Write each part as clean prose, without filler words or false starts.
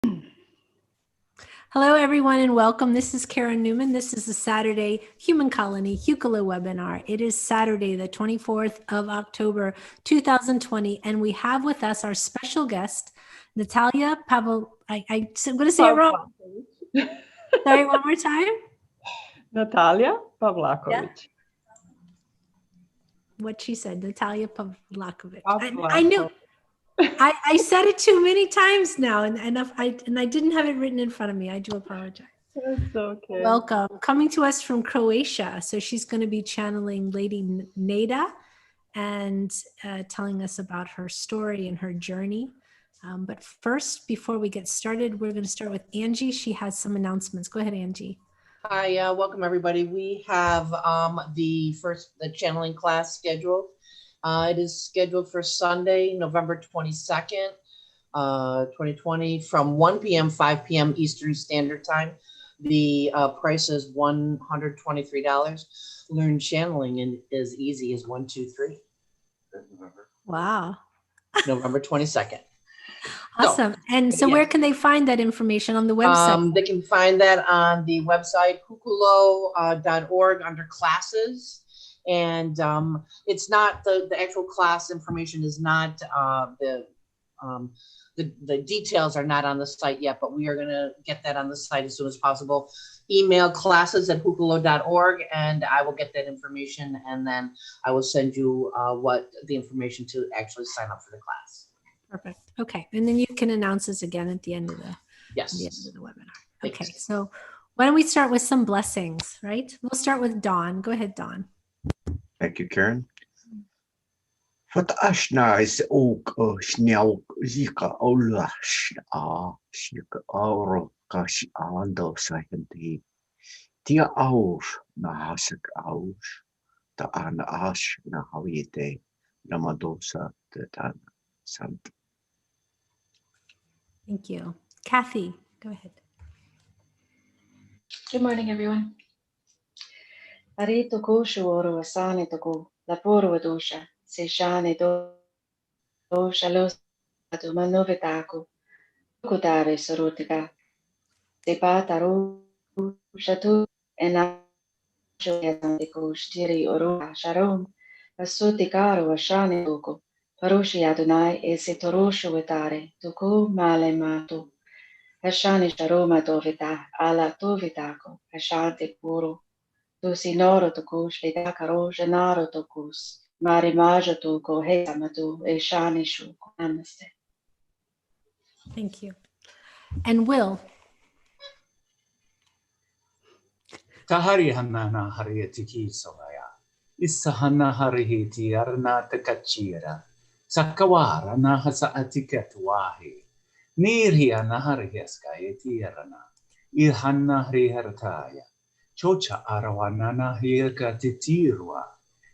Hello, everyone, and welcome. This is Karen Newman. This is the Saturday Human Colony Hucolo webinar. It is Saturday, the 24th of October, 2020, and we have with us our special guest, Natalija I'm going to say it wrong. Sorry, one more time. Natalija Pavlakovic. Yeah. What she said, Natalija Pavlakovic. I knew. I said it too many times now, and I didn't have it written in front of me. I do apologize. It's okay. Welcome. Coming to us from Croatia. So she's going to be channeling Lady Neda and telling us about her story and her journey. But first, before we get started, we're going to start with Angie. She has some announcements. Go ahead, Angie. Hi, welcome everybody. We have the channeling class scheduled. It is scheduled for Sunday, November 22nd, 2020 from 1 p.m., 5 p.m. Eastern Standard Time. The price is $123. Learn channeling in as easy as 1, 2, 3. Wow. November 22nd. Awesome. So where can they find that information on the website? They can find that on the website, hucolo.org under classes. And it's not the actual class information is not the details are not on the site yet, but we are going to get that on the site as soon as possible. Email classes@hucolo.org and I will get that information, and then I will send you the information to actually sign up for the class. Perfect. Okay. And then you can announce this again at the end of the, yes. the end of the webinar. Thanks. Okay. So why don't we start with some blessings, right? We'll start with Dawn. Go ahead, Dawn. Thank you, Karen. Fatashna is ook snel zika olashna shika oro kash ando sahinti. Tia aus na hasik aus ta an ash na hawite namadosa tan sant. Thank you. Kathy, go ahead. Good morning, everyone. Ari toko shuoro asane toko laporo dosha se shane dosha los atu manovetako kutare sorotika se pataro shatu ena shoyatiko shtiri oro sharom asotikaro ashane toko paroshi adonai e se torosho vetare toko male mato ashane sharoma dovita ala tovitako ashante puro tu sinoro tokus lida karo janaro tokus marimaja toko hesamatu e shani shuko. Namaste. Thank you. And Will. Tahari hanana harietiki solaya. Isahana harihiti arna takachira. Sakawara nahasa atiket wahi. Nirhia nahariheska etirana. Ilhanna hrihertaya. Chocha arawanana hirka titirwa.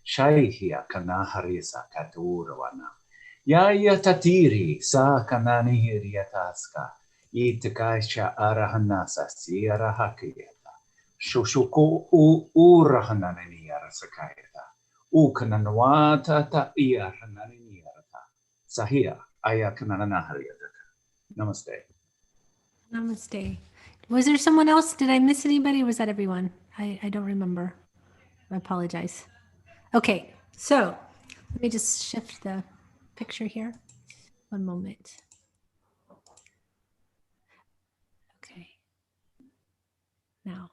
Shaihia kana harisa katurwana. Yaya tatiri sa kanani hiriataska. Itakaisha arahanasa sierra hakiyata. Shushuko urahanani arasakayata. Ukananwata ta iarhanani arata. Sahia ayakanana hariataka. Namaste. Namaste. Was there someone else? Did I miss anybody? Or was that everyone? I don't remember. I apologize. Okay, so let me just shift the picture here. One moment. Okay. Now.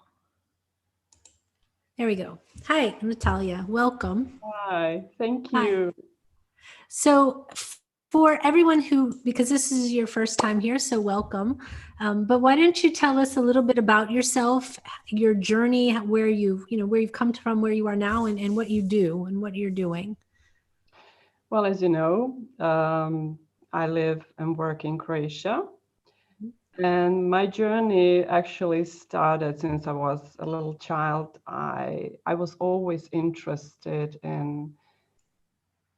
There we go. Hi, Natalija. Welcome. Hi, thank you. Hi. So for everyone who, because this is your first time here, so welcome. But why don't you tell us a little bit about yourself, your journey, where you've come from, where you are now, and what you do and what you're doing. Well, as you know, I live and work in Croatia. And my journey actually started since I was a little child. I was always interested in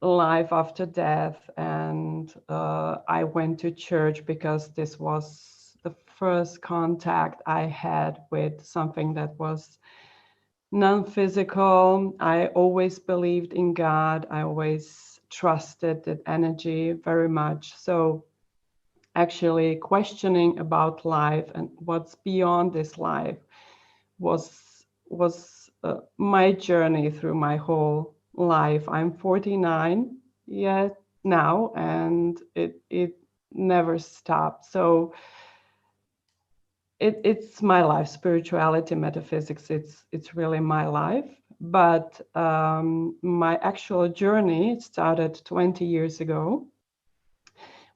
life after death, and I went to church because this was the first contact I had with something that was non-physical. I always believed in God. I always trusted that energy very much. So actually questioning about life and what's beyond this life was my journey through my whole life. I'm 49 yet now, and it never stopped. So it's my life. Spirituality, metaphysics, it's really my life. But my actual journey started 20 years ago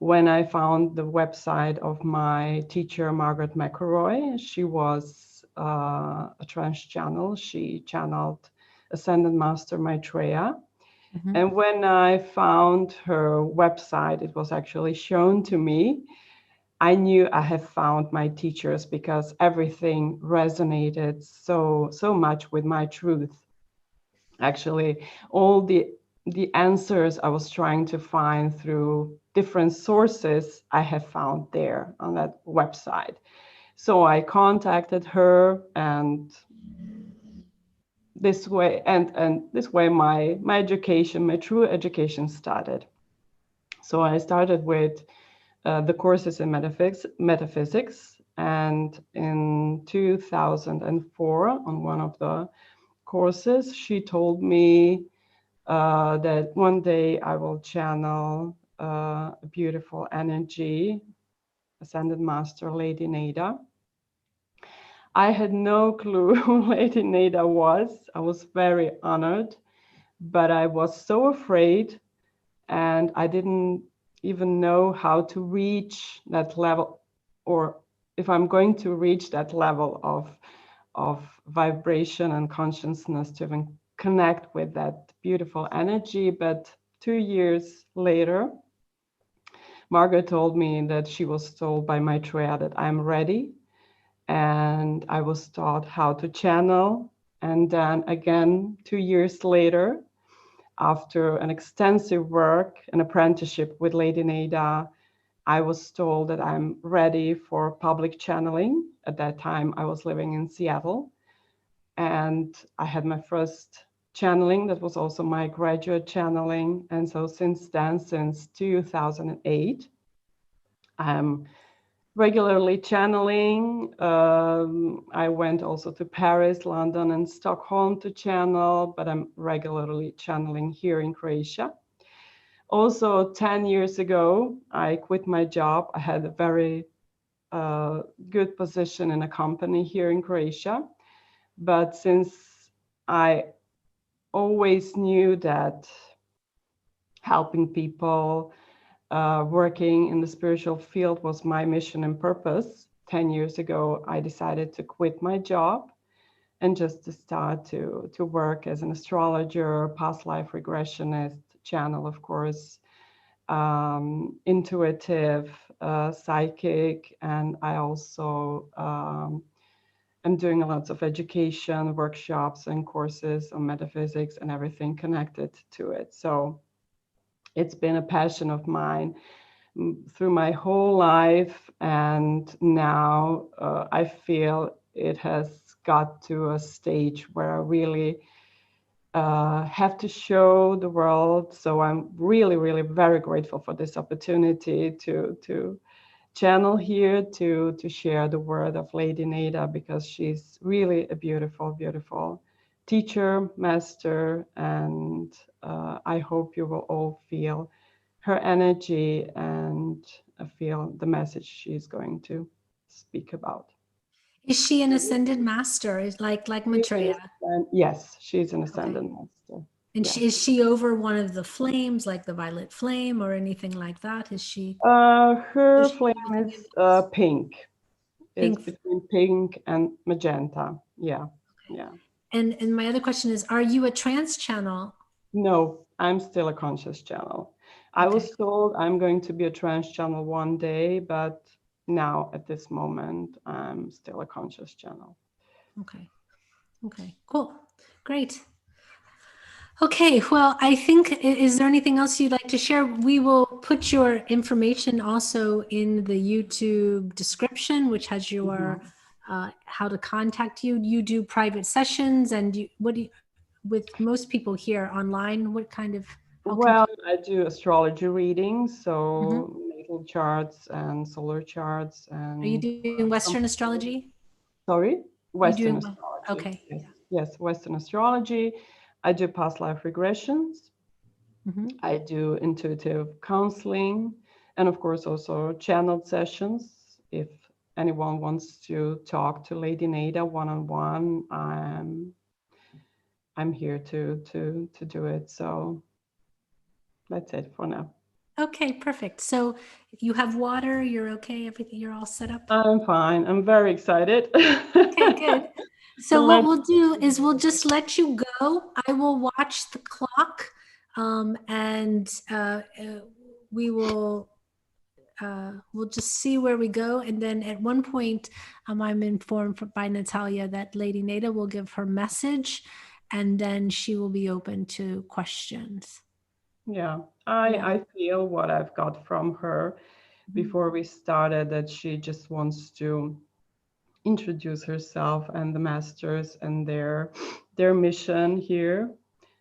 when I found the website of my teacher, Margaret and Maitreya. She was a trance channel. She channeled Ascended Master Maitreya. Mhm. And when I found her website, it was actually shown to me. I knew I have found my teachers because everything resonated so much with my truth. Actually, all the answers I was trying to find through different sources, I have found there on that website. So I contacted her, and this way my education, my true education started. So I started with the courses in metaphysics, and in 2004, on one of the courses, she told me that one day I will channel a beautiful energy, Ascended Master Lady Nada. I had no clue who Lady Nada was. I was very honored, but I was so afraid, and I didn't even know how to reach that level, or if I'm going to reach that level of vibration and consciousness to even connect with that beautiful energy. But 2 years later, Margaret told me that she was told by Maitreya that I'm ready, and I was taught how to channel. And then again, 2 years later, after an extensive work, an apprenticeship with Lady Nada, I was told that I'm ready for public channeling. At that time, I was living in Seattle, and I had my first channeling. That was also my graduate channeling. And so since then, since 2008, I'm regularly channeling. I went also to Paris, London, and Stockholm to channel, but I'm regularly channeling here in Croatia. Also, 10 years ago, I quit my job. I had a very good position in a company here in Croatia. But since I always knew that helping people, working in the spiritual field was my mission and purpose, 10 years ago, I decided to quit my job and just to start to work as an astrologer, past life regressionist, channel, of course, intuitive, psychic, and I also am doing a lot of education, workshops, and courses on metaphysics and everything connected to it. So it's been a passion of mine through my whole life, and now I feel it has got to a stage where I really have to show the world. So I'm really, really very grateful for this opportunity to channel here, to share the word of Lady Nada, because she's really a beautiful, beautiful teacher, master, and I hope you will all feel her energy and feel the message she's going to speak about. Is she an ascended master? Is like Maitreya? Yes, she's an Okay. ascended master. And Yes. is she over one of the flames, like the violet flame or anything like that? Is she? Her Does she flame have anything is pink. It's Pink. between pink and magenta. Yeah, yeah. And my other question is, are you a trance channel? No, I'm still a conscious channel. I Okay. was told I'm going to be a trance channel one day, but now at this moment, I'm still a conscious channel. Okay. Okay. Cool. Great. Okay, well, I think, is there anything else you'd like to share? We will put your information also in the YouTube description, which has your how to contact you. You do private sessions, and what do you, with most people here online, what kind of, how can Well, I do astrology readings, so natal charts and solar charts and. Are you doing Western astrology? Sorry, Western doing astrology. okay. Yes, yes, Western astrology. I do past life regressions. Mhm. I do intuitive counseling, and of course also channeled sessions. If anyone wants to talk to Lady Nada one-on-one, I'm here to do it. So that's it for now. Okay, perfect. So you have water, you're okay, everything, you're all set up? I'm fine. I'm very excited. Okay, good. So what Let's- we'll do is we'll just let you go. I will watch the clock, and we will we'll just see where we go. And then at one point, I'm informed by Natalia that Lady Nada will give her message, and then she will be open to questions. Yeah, Yeah. I feel what I've got from her before we started, that she just wants to introduce herself and the masters and their mission here.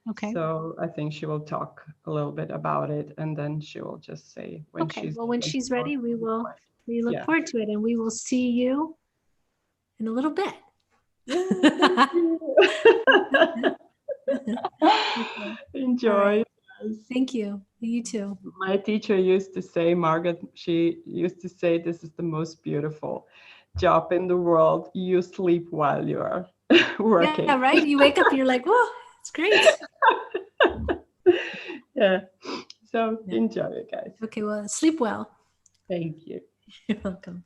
Okay. So I think she will talk a little bit about it, and then she will just say when Okay. she's Well, when she's ready, we look Yeah. forward to it, and we will see you in a little bit. Yeah, thank you. Enjoy. Yes. Thank you. You too. My teacher used to say, Margaret, she used to say, this is the most beautiful job in the world. You sleep while you are working. Yeah, right. You wake up and you're like, whoa, it's great. Yeah. So Yeah. enjoy it, guys. Okay, well, sleep well. Thank you. You're welcome.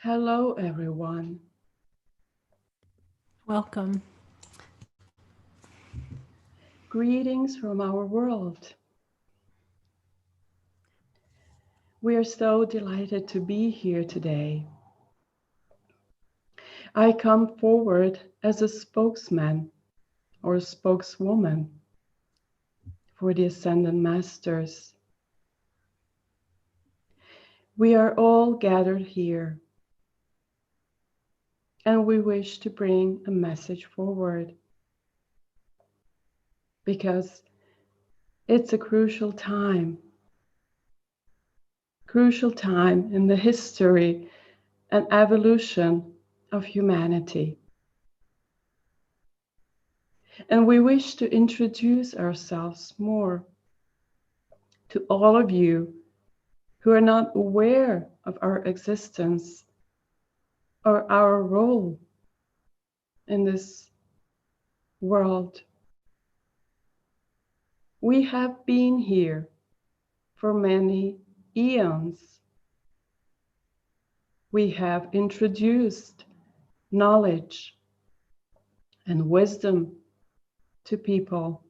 Hello, everyone. Welcome. Greetings from our world. We are so delighted to be here today. I come forward as a spokesman or a spokeswoman for the Ascended Masters. We are all gathered here, and we wish to bring a message forward because it's a crucial time in the history and evolution of humanity. And we wish to introduce ourselves more to all of you who are not aware of our existence or our role in this world. We have been here for many eons. We have introduced knowledge and wisdom to people.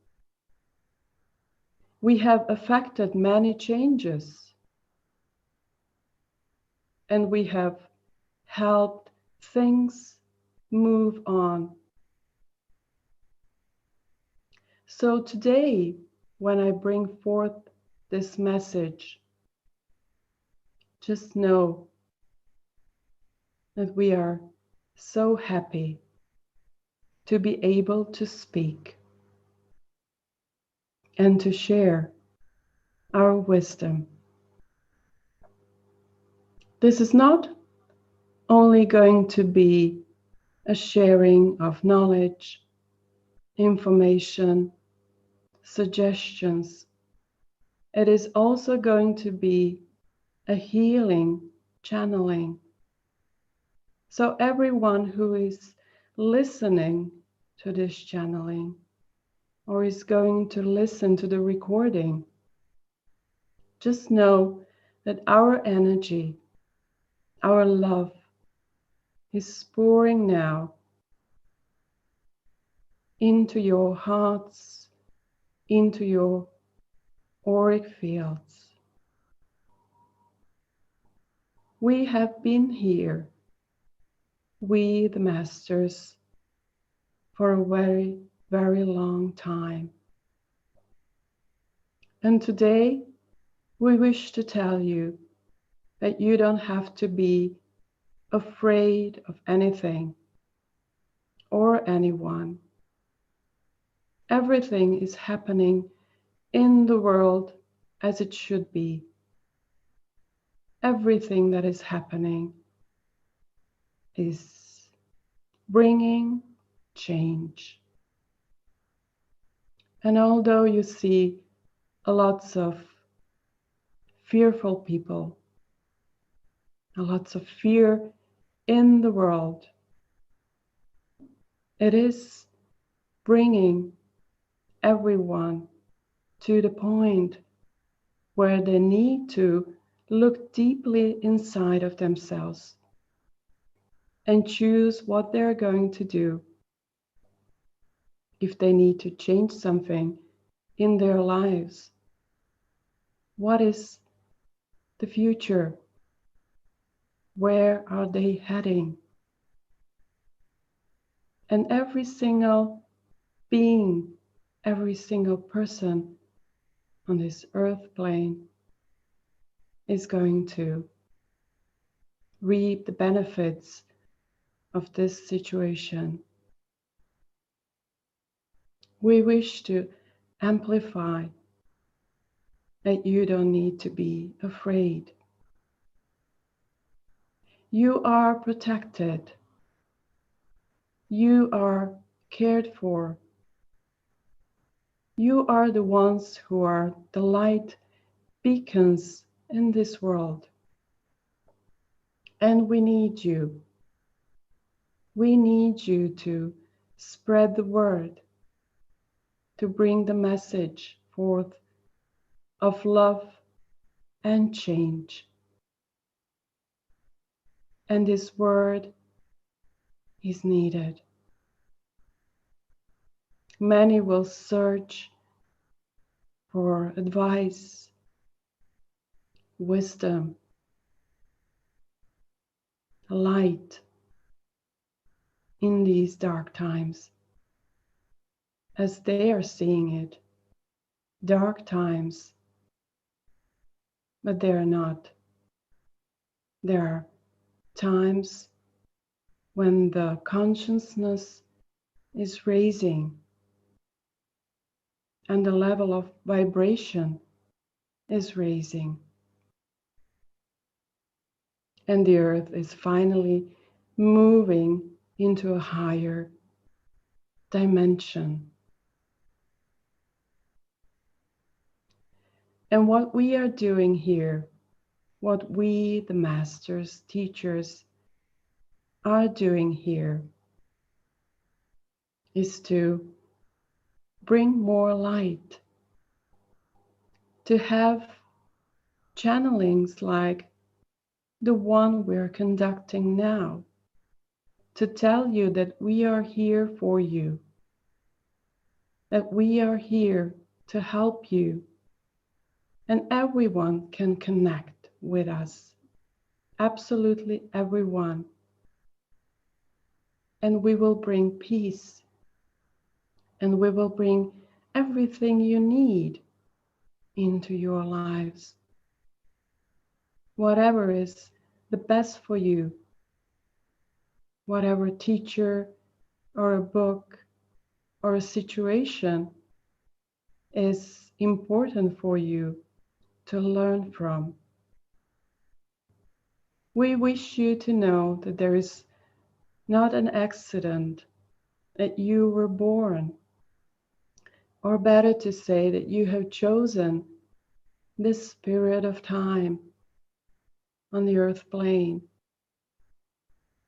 We have affected many changes, and we have helped things move on. So today, when I bring forth this message, just know that we are so happy to be able to speak and to share our wisdom. This is not only going to be a sharing of knowledge, information, suggestions. It is also going to be a healing channeling. So everyone who is listening to this channeling or is going to listen to the recording, just know that our energy, our love is pouring now into your hearts, into your auric fields. We have been here, we the masters, for a very, very long time. And today we wish to tell you that you don't have to be afraid of anything or anyone. Everything is happening in the world as it should be. Everything that is happening is bringing change. And although you see lots of fearful people, lots of fear in the world, it is bringing everyone to the point where they need to look deeply inside of themselves and choose what they're going to do. If they need to change something in their lives, what is the future? Where are they heading? And every single being, every single person on this earth plane is going to reap the benefits of this situation. We wish to amplify that you don't need to be afraid. You are protected. You are cared for. You are the ones who are the light beacons in this world. And we need you. We need you to spread the word, to bring the message forth of love and change. And this word is needed. Many will search for advice, wisdom, light in these dark times, as they are seeing it. Dark times, but they are not. There are times when the consciousness is raising and the level of vibration is raising. And the earth is finally moving into a higher dimension. And what we are doing here, what we, the masters, teachers, are doing here, is to bring more light, to have channelings like the one we're conducting now, to tell you that we are here for you, that we are here to help you, and everyone can connect with us, absolutely everyone. And we will bring peace, and we will bring everything you need into your lives. Whatever is the best for you, whatever teacher or a book or a situation is important for you to learn from. We wish you to know that there is not an accident, that you were born, or better to say that you have chosen this period of time on the earth plane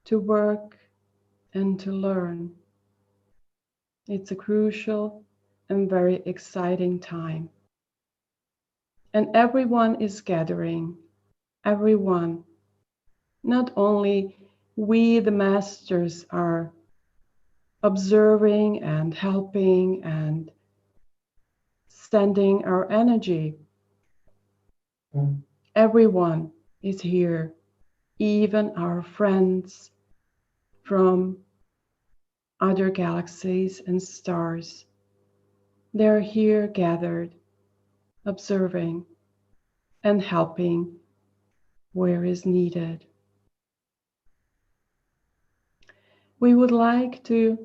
to work and to learn. It's a crucial and very exciting time. And everyone is gathering, everyone. Not only we, the masters, are observing and helping and extending our energy. Everyone is here, even our friends from other galaxies and stars. They're here gathered, observing and helping where is needed. We would like to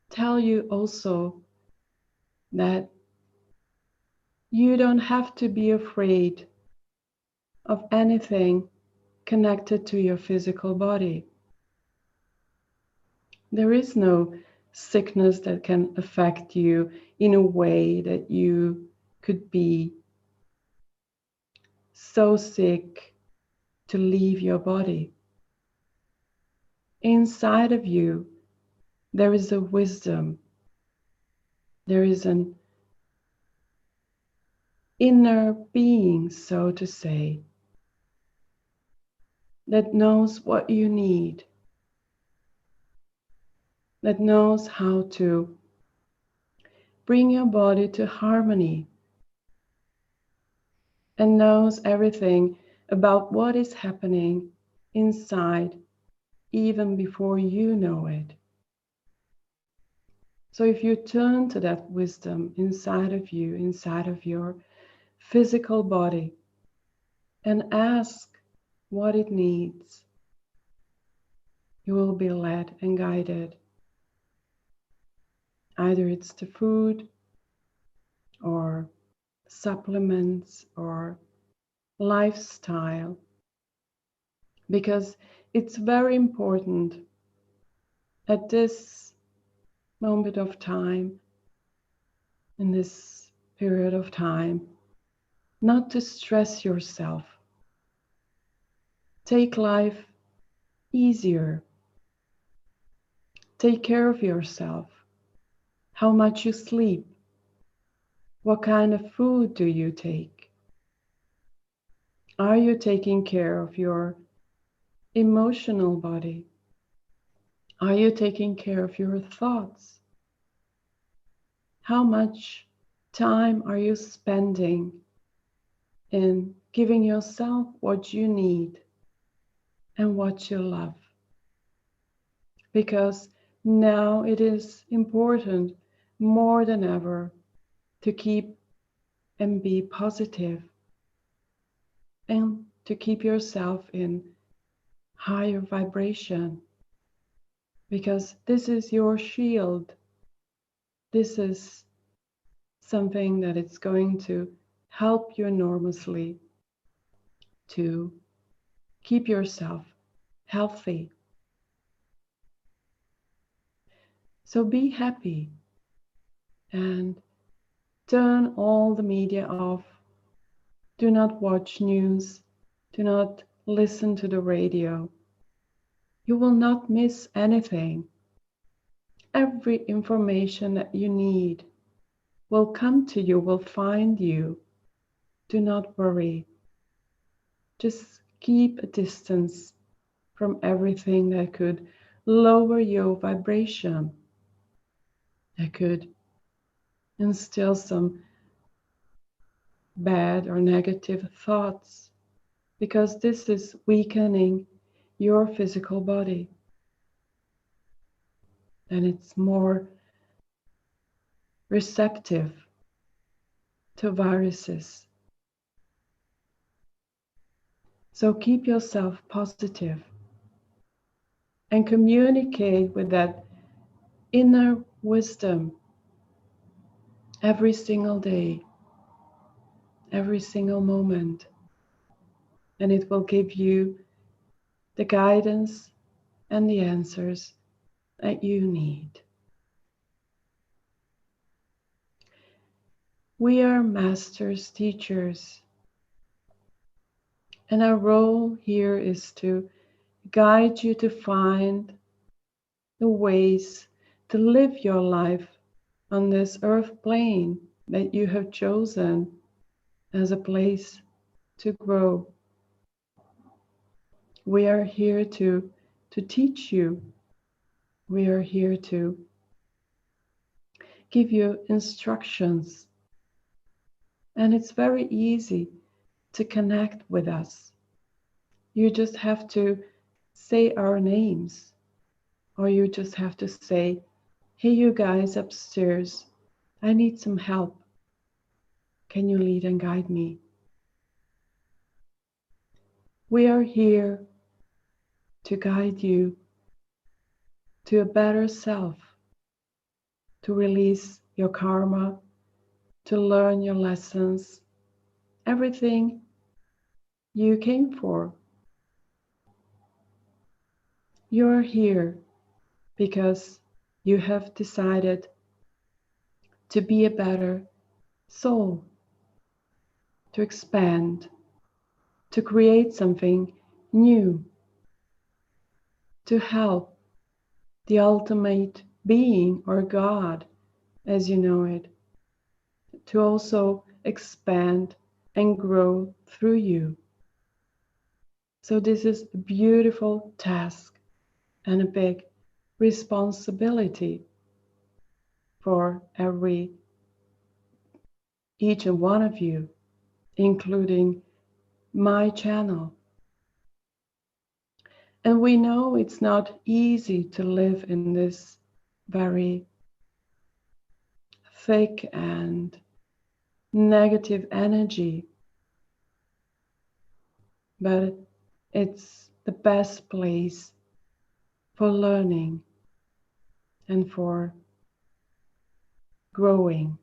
tell you also that you don't have to be afraid of anything connected to your physical body. There is no sickness that can affect you in a way that you could be so sick to leave your body. Inside of you, there is a wisdom. There is an inner being, so to say, that knows what you need, that knows how to bring your body to harmony, and knows everything about what is happening inside even before you know it. So if you turn to that wisdom inside of you, inside of your physical body, and ask what it needs, you will be led and guided. Either it's the food or supplements or lifestyle, because it's very important at this moment of time, in this period of time, not to stress yourself. Take life easier. Take care of yourself. How much you sleep. What kind of food do you take? Are you taking care of your emotional body? Are you taking care of your thoughts? How much time are you spending in giving yourself what you need and what you love? Because now it is important more than ever to keep and be positive and to keep yourself in higher vibration, because this is your shield. This is something that it's going to help you enormously to keep yourself healthy. So be happy and turn all the media off. Do not watch news. Do not listen to the radio. You will not miss anything. Every information that you need will come to you, will find you. Do not worry. Just keep a distance from everything that could lower your vibration, that could instill some bad or negative thoughts, because this is weakening your physical body. And it's more receptive to viruses. So keep yourself positive and communicate with that inner wisdom every single day, every single moment. And it will give you the guidance and the answers that you need. We are masters, teachers, and our role here is to guide you to find the ways to live your life on this earth plane that you have chosen as a place to grow. We are here to teach you. We are here to give you instructions And it's very easy to connect with us. You just have to say our names, or you just have to say, hey, you guys upstairs, I need some help. Can you lead and guide me? We are here to guide you to a better self, to release your karma, to learn your lessons, everything you came for. You're here because you have decided to be a better soul, to expand, to create something new, to help the ultimate being or God, as you know it, to also expand and grow through you. So this is a beautiful task and a big responsibility for each and one of you, including my channel. And we know it's not easy to live in this very thick and negative energy, but it's the best place for learning and for growing,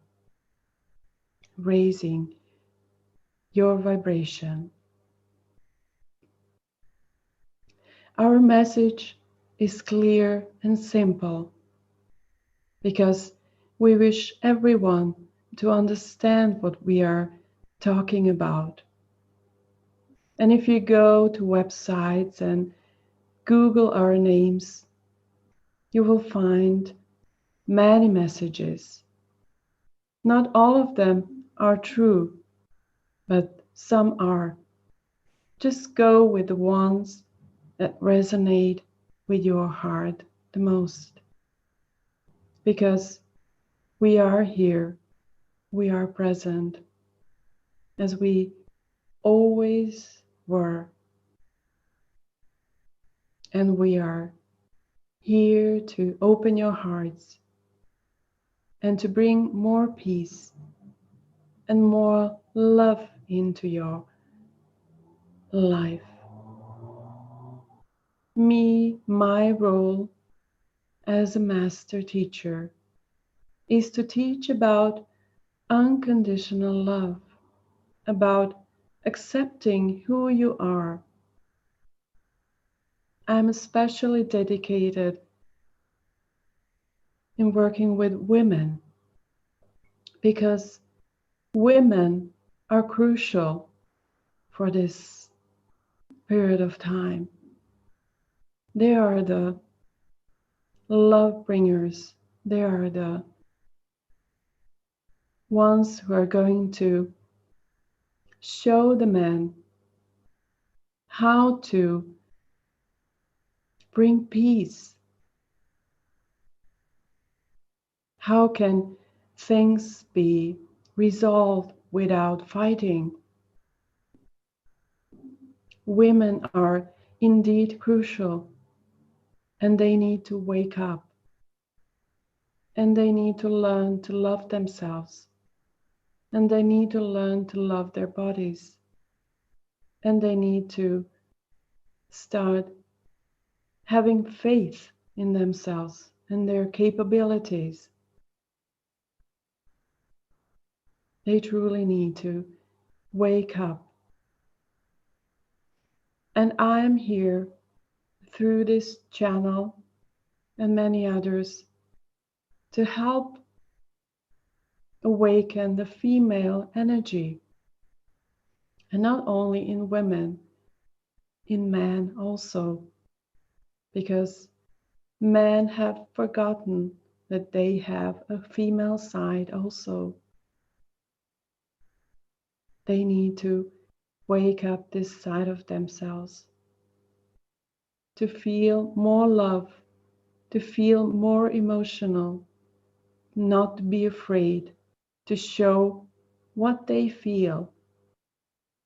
raising your vibration. Our message is clear and simple because we wish everyone to understand what we are talking about. And if you go to websites and Google our names, you will find many messages. Not all of them are true, but some are. Just go with the ones that resonate with your heart the most. Because we are here, we are present, as we always were. And we are here to open your hearts and to bring more peace and more love into your life. My role as a master teacher is to teach about unconditional love, about accepting who you are. I'm especially dedicated in working with women because women are crucial for this period of time. They are the love bringers. They are the ones who are going to show the men how to bring peace. How can things be resolved without fighting? Women are indeed crucial, and they need to wake up, and they need to learn to love themselves, and they need to learn to love their bodies, and they need to start having faith in themselves and their capabilities. They truly need to wake up. And I'm here through this channel and many others to help awaken the female energy. And not only in women, in men also. Because men have forgotten that they have a female side also. They need to wake up this side of themselves, to feel more love, to feel more emotional, not to be afraid to show what they feel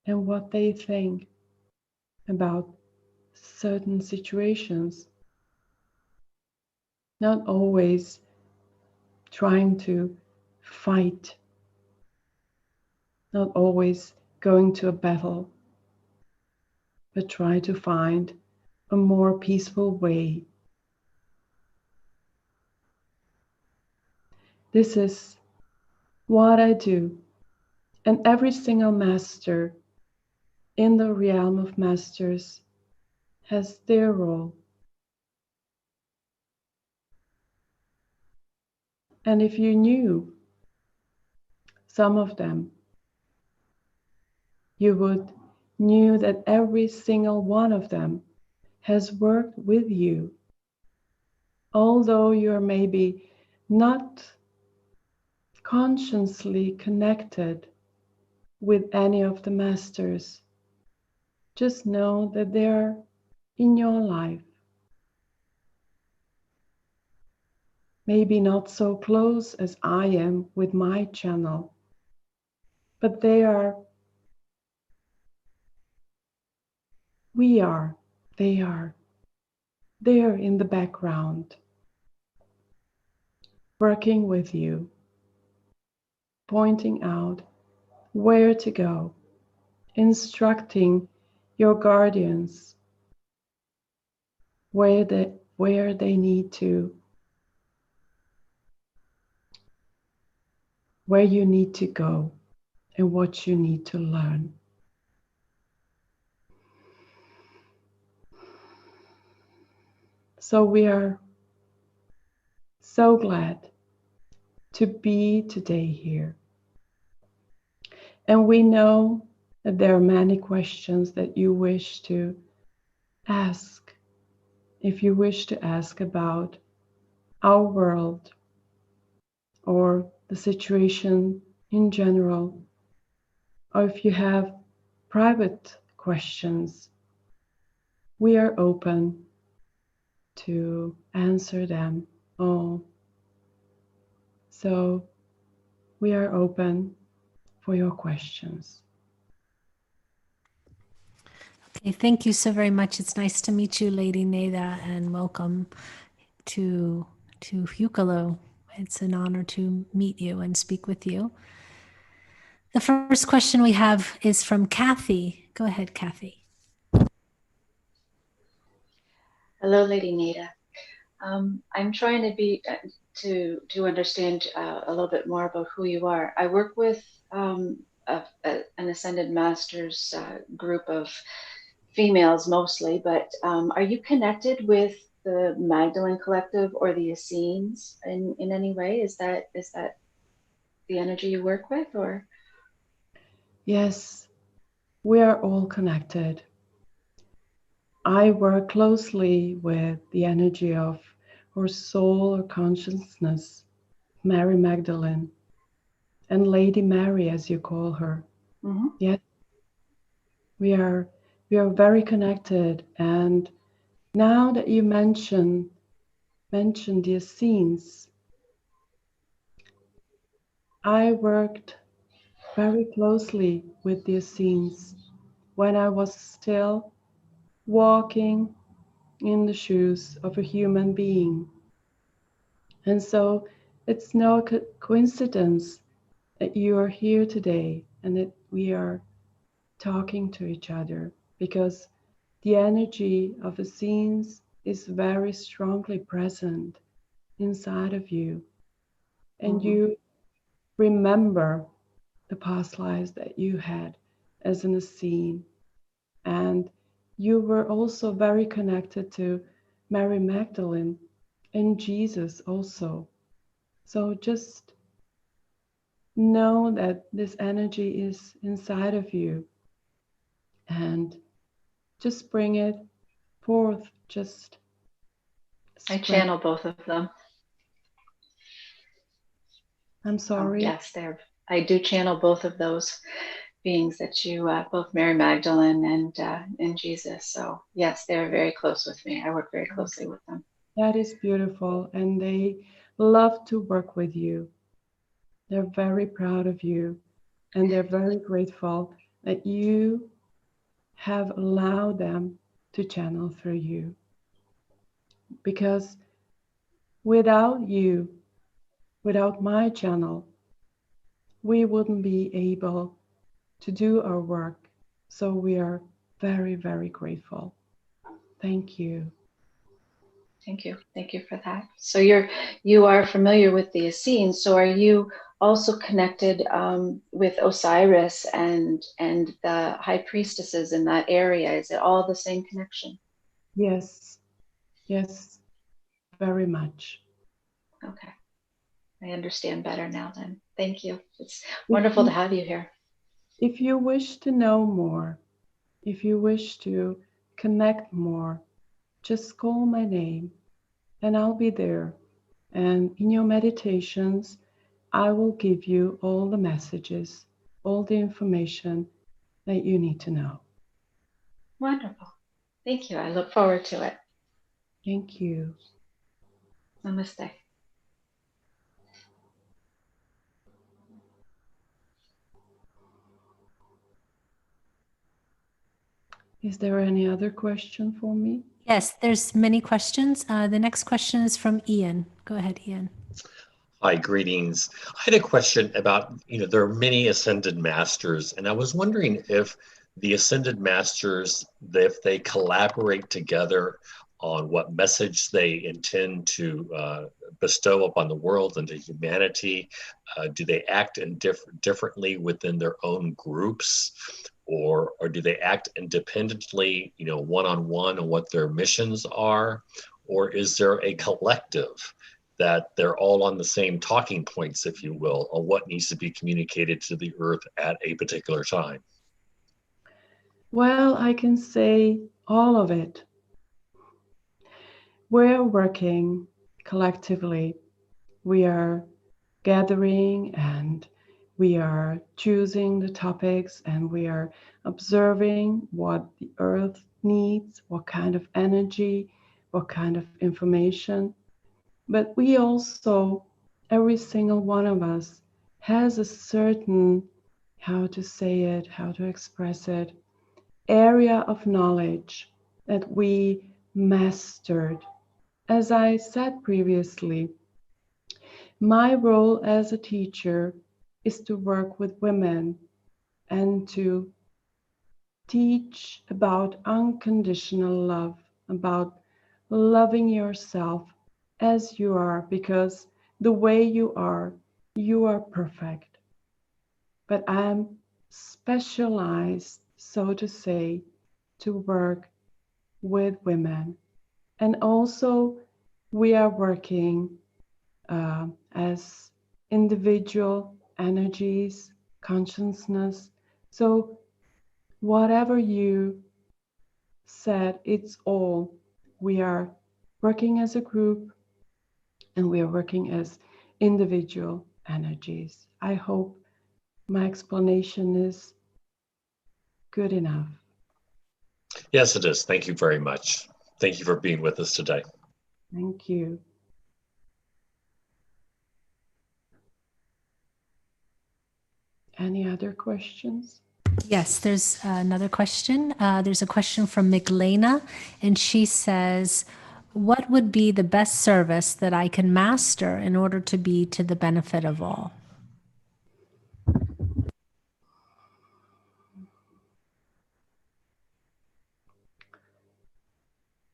and what they think about certain situations. Not always trying to fight, not always going to a battle, but try to find a more peaceful way. This is what I do, and every single master in the realm of masters has their role. And if you knew some of them, you would knew that every single one of them has worked with you, although you're maybe not consciously connected with any of the masters. Just know that they're in your life. Maybe not so close as I am with my channel, but they are, we are, they are there in the background, working with you, pointing out where to go, instructing your guardians where they need to, where you need to go, and what you need to learn. So we are so glad to be today here. And we know that there are many questions that you wish to ask. If you wish to ask about our world or the situation in general, or if you have private questions, we are open to answer them all. So we are open for your questions. Okay, thank you so very much. It's nice to meet you, Lady Neda, and welcome to Hucolo. It's an honor to meet you and speak with you. The first question we have is from Kathy. Go ahead, Kathy. Hello, Lady Neda. I'm trying to be to understand a little bit more about who you are. I work with an Ascended Masters group of females mostly, but are you connected with the Magdalene Collective or the Essenes in any way? Is that the energy you work with, or? Yes, we are all connected. I work closely with the energy of or soul or consciousness, Mary Magdalene, and Lady Mary, as you call her. Mm-hmm. Yes, we are very connected. And now that you mentioned the Essenes, I worked very closely with the Essenes when I was still walking in the shoes of a human being. And so it's no coincidence that you are here today and that we are talking to each other, because the energy of Essenes is very strongly present inside of you. And you remember the past lives that you had as an Essene. And you were also very connected to Mary Magdalene and Jesus also. So just know that this energy is inside of you and just bring it forth. Just I channel both of them. I'm sorry. Yes, I do channel both of those beings that you, both Mary Magdalene and Jesus. So yes, they're very close with me. I work very closely with them. That is beautiful, and they love to work with you. They're very proud of you, And they're very grateful that you have allowed them to channel through you. Because without you, without my channel, we wouldn't be able to do our work. So we are very, very grateful. Thank you. Thank you. Thank you for that. So you are familiar with the Essenes. So are you also connected with Osiris and the high priestesses in that area? Is it all the same connection? Yes, yes, very much. Okay. I understand better now then. Thank you. It's If wonderful to you, have you here. if you wish to know more, if you wish to connect more, just call my name and I'll be there. And in your meditations, I will give you all the messages, all the information that you need to know. Wonderful. Thank you. I look forward to it. Thank you. Namaste. Is there any other question for me? Yes, there's many questions. The next question is from Ian. Go ahead, Ian. Hi, greetings. I had a question about, there are many ascended masters, and I was wondering if the ascended masters, if they collaborate together on what message they intend to bestow upon the world and to humanity. Do they act differently within their own groups, or do they act independently, one-on-one on what their missions are, or is there a collective that they're all on the same talking points, if you will, on what needs to be communicated to the earth at a particular time? Well, I can say all of it. We're working collectively. We are gathering and we are choosing the topics and we are observing what the earth needs, what kind of energy, what kind of information. But we also, every single one of us, has a certain, how to say it, how to express it, area of knowledge that we mastered. As I said previously, my role as a teacher is to work with women and to teach about unconditional love, about loving yourself as you are, because the way you are perfect. But I'm specialized, so to say, to work with women. And also, we are working as individual energies, consciousness. So, whatever you said, it's all. We are working as a group and we are working as individual energies. I hope my explanation is good enough. Yes, it is. Thank you very much. Thank you for being with us today. Thank you. Any other questions? Yes, there's another question. There's a question from Miglena, and she says, what would be the best service that I can master in order to be to the benefit of all?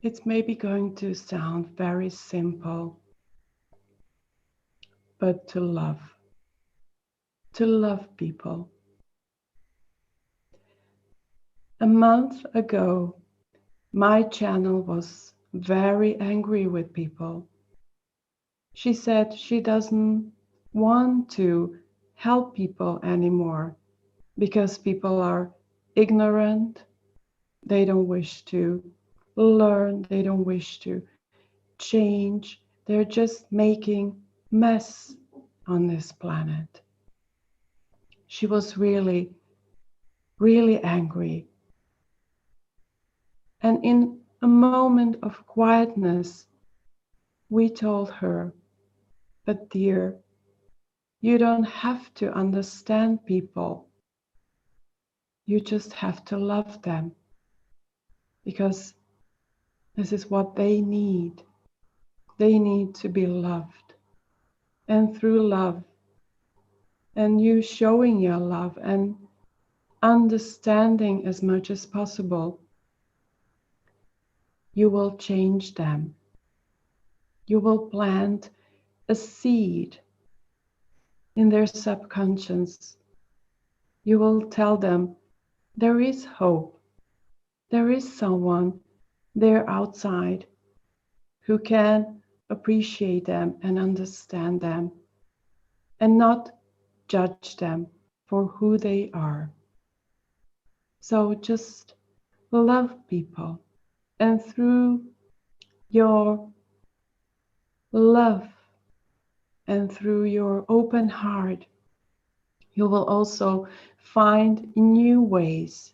It's maybe going to sound very simple, but to love people. A month ago, my channel was very angry with people. She said she doesn't want to help people anymore because people are ignorant, they don't wish to learn, they don't wish to change, they're just making mess on this planet. She was really, really angry. And in a moment of quietness, we told her, but dear, You don't have to understand people. You just have to love them, because this is what they need. They need to be loved. And through love, and you showing your love and understanding as much as possible, you will change them. You will plant a seed in their subconscious. You will tell them there is hope. There is someone there outside who can appreciate them and understand them and not judge them for who they are. So just love people, and through your love and through your open heart, you will also find new ways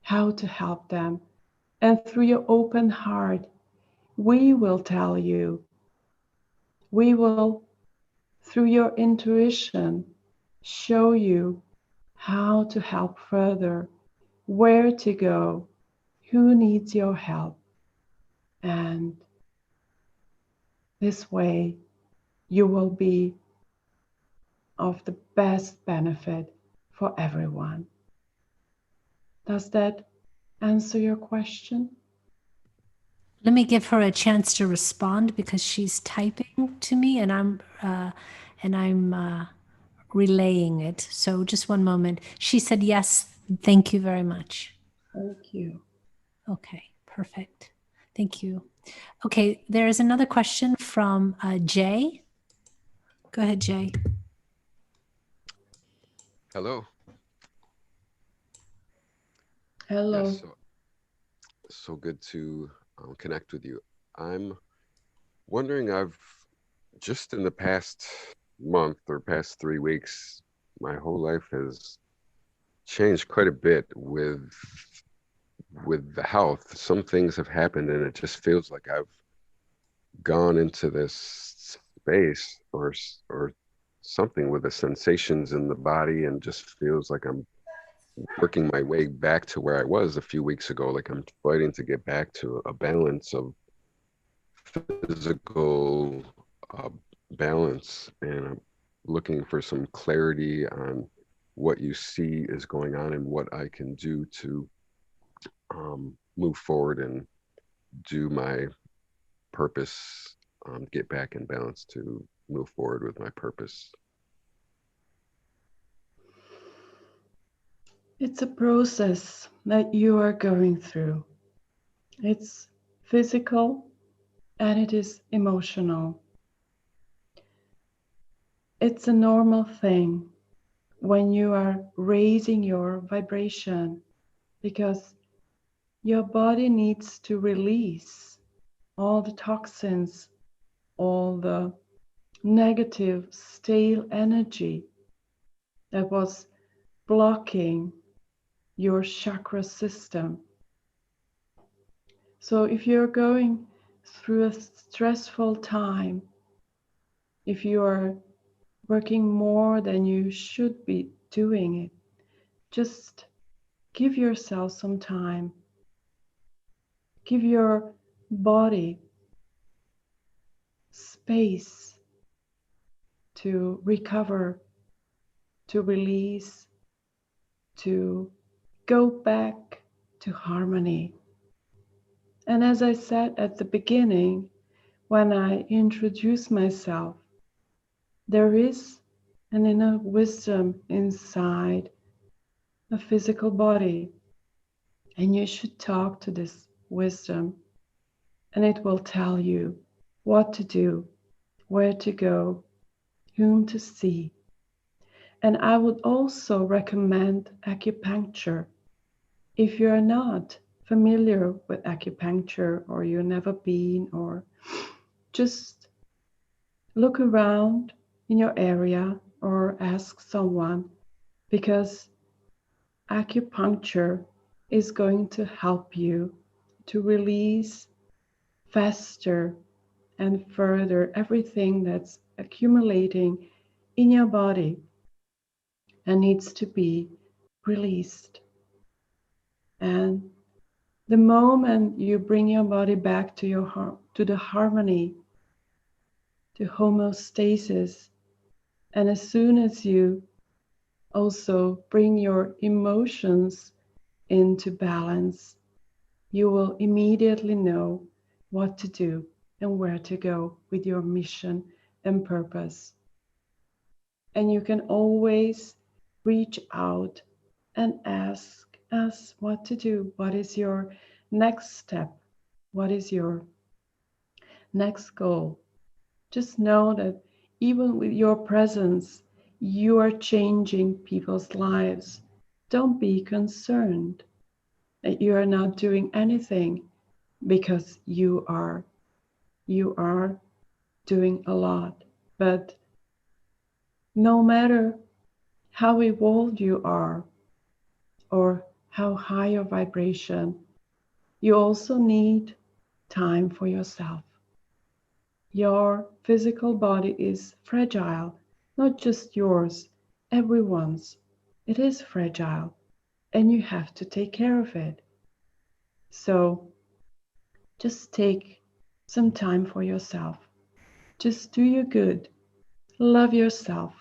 how to help them. And through your open heart, we will tell you, we will, through your intuition, show you how to help further, where to go, who needs your help. And this way, you will be of the best benefit for everyone. Does that answer your question? Let me give her a chance to respond because she's typing to me and I'm relaying it. So just one moment. She said yes. Thank you very much. Thank you. Okay, perfect. Thank you. Okay, there is another question from Jay. Go ahead, Jay. Hello. Hello. Yes, so good to connect with you. I'm wondering, I've just in the past month or past 3 weeks, my whole life has changed quite a bit with the health. Some things have happened and it just feels like I've gone into this space or something with the sensations in the body, and just feels like I'm working my way back to where I was a few weeks ago. Like I'm fighting to get back to a balance of physical balance, and I'm looking for some clarity on what you see is going on and what I can do to move forward and do my purpose, get back in balance to move forward with my purpose. It's a process that you are going through. It's physical and it is emotional. It's a normal thing when you are raising your vibration, because your body needs to release all the toxins, all the negative, stale energy that was blocking your chakra system. So if you're going through a stressful time, if you are working more than you should be doing it, just give yourself some time. Give your body space to recover, to release, to go back to harmony. And as I said at the beginning, when I introduce myself, there is an inner wisdom inside a physical body, and you should talk to this wisdom, and it will tell you what to do, where to go, whom to see. And I would also recommend acupuncture. If you're not familiar with acupuncture, or you've never been, or just look around in your area or ask someone, because acupuncture is going to help you to release faster and further everything that's accumulating in your body and needs to be released. And the moment you bring your body back to the harmony, to homeostasis, and as soon as you also bring your emotions into balance, you will immediately know what to do and where to go with your mission and purpose. And you can always reach out and ask us what to do. What is your next step? What is your next goal? Just know that even with your presence, you are changing people's lives. Don't be concerned that you are not doing anything, because you are doing a lot. But no matter how evolved you are or how high your vibration, you also need time for yourself. Your physical body is fragile, not just yours, everyone's. It is fragile, and you have to take care of it. So just take some time for yourself. Just do you good. Love yourself.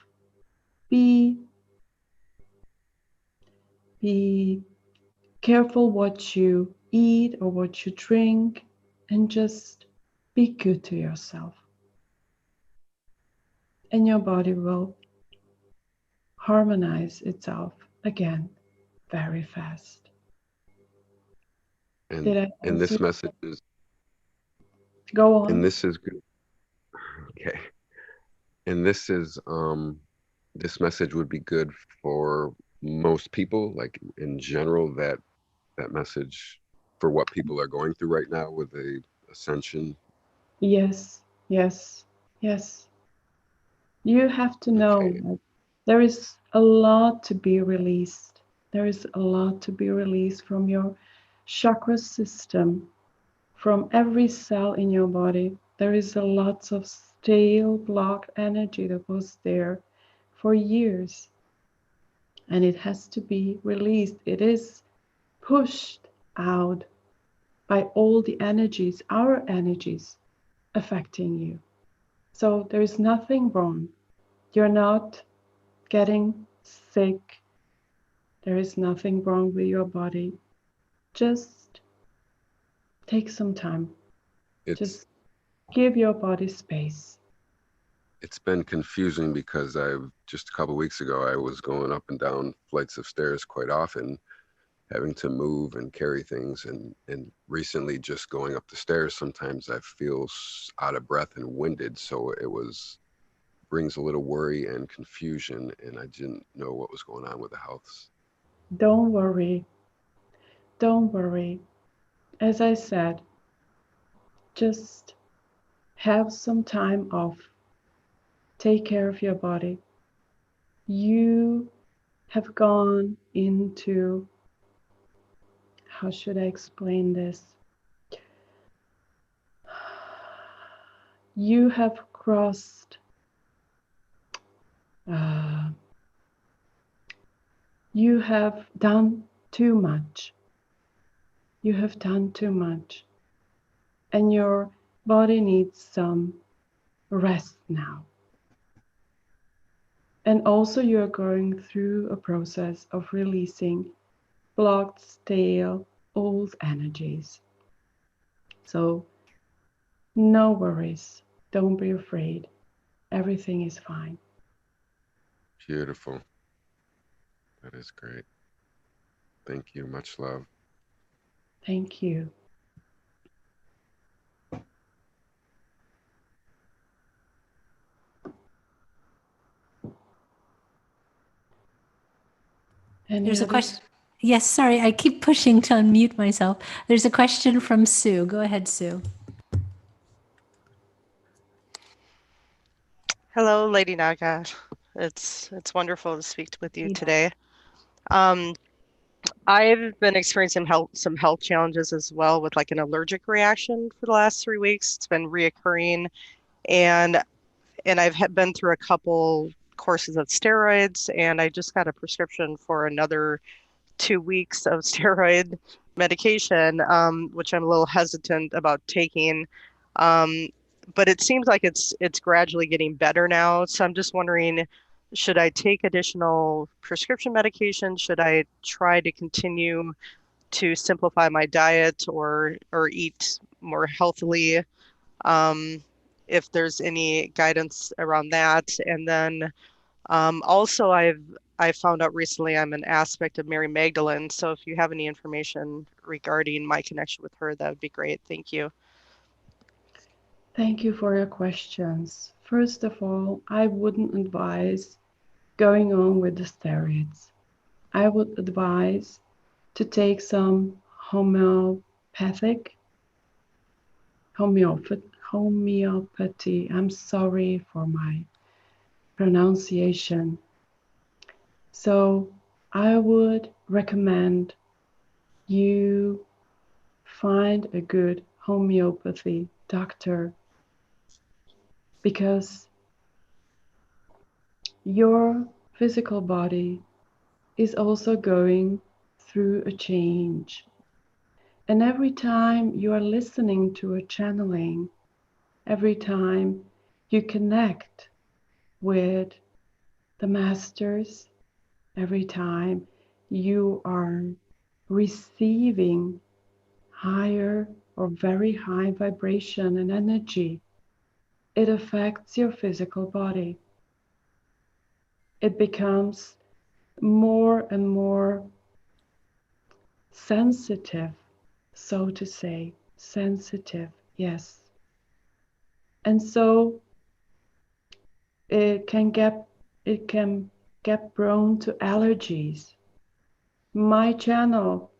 Be careful what you eat or what you drink, and just be good to yourself. And your body will harmonize itself again very fast. And Did I and this answer? message is Go on. and this is good. Okay. And this message would be good for most people, like in general, that message for what people are going through right now with the ascension. Yes, yes, yes. You have to know Okay. that there is a lot to be released. There is a lot to be released from your chakra system, from every cell in your body. There is a lot of stale, blocked energy that was there for years, and it has to be released. It is pushed out by all the energies, our energies, affecting you. So there is nothing wrong. You're not getting sick. There is nothing wrong with your body. Just take some time. It's Just give your body space. it's been confusing because I've just a couple of weeks ago I was going up and down flights of stairs quite often, having to move and carry things, and recently just going up the stairs sometimes I feel out of breath and winded, so it brings a little worry and confusion, and I didn't know what was going on with the health. Don't worry. Don't worry. As I said, just have some time off. Take care of your body. You have gone into, how should I explain this? You have crossed, you have done too much. You have done too much. And your body needs some rest now. And also you're going through a process of releasing blocked, stale, old energies. So no worries. Don't be afraid. Everything is fine. Beautiful. That is great. Thank you. Much love. Thank you. There's a question. Yes, sorry, I keep pushing to unmute myself. There's a question from Sue. Go ahead, Sue. Hello, Lady Naga. It's wonderful to speak with you Yeah. today. I've been experiencing some health challenges as well, with like an allergic reaction for the last 3 weeks. It's been reoccurring, and I've been through a couple courses of steroids, and I just got a prescription for another 2 weeks of steroid medication, which I'm a little hesitant about taking. But it seems like it's gradually getting better now. So I'm just wondering, should I take additional prescription medication? Should I try to continue to simplify my diet or eat more healthily? If there's any guidance around that. And then also I found out recently I'm an aspect of Mary Magdalene. So if you have any information regarding my connection with her, that would be great. Thank you. Thank you for your questions. First of all, I wouldn't advise going on with the steroids. I would advise to take some homeopathy. I'm sorry for my pronunciation. So I would recommend you find a good homeopathy doctor, because your physical body is also going through a change. And every time you are listening to a channeling, every time you connect with the masters, every time you are receiving higher or very high vibration and energy, it affects your physical body. It becomes more and more sensitive, so to say, sensitive, yes. And so it can get prone to allergies. My channel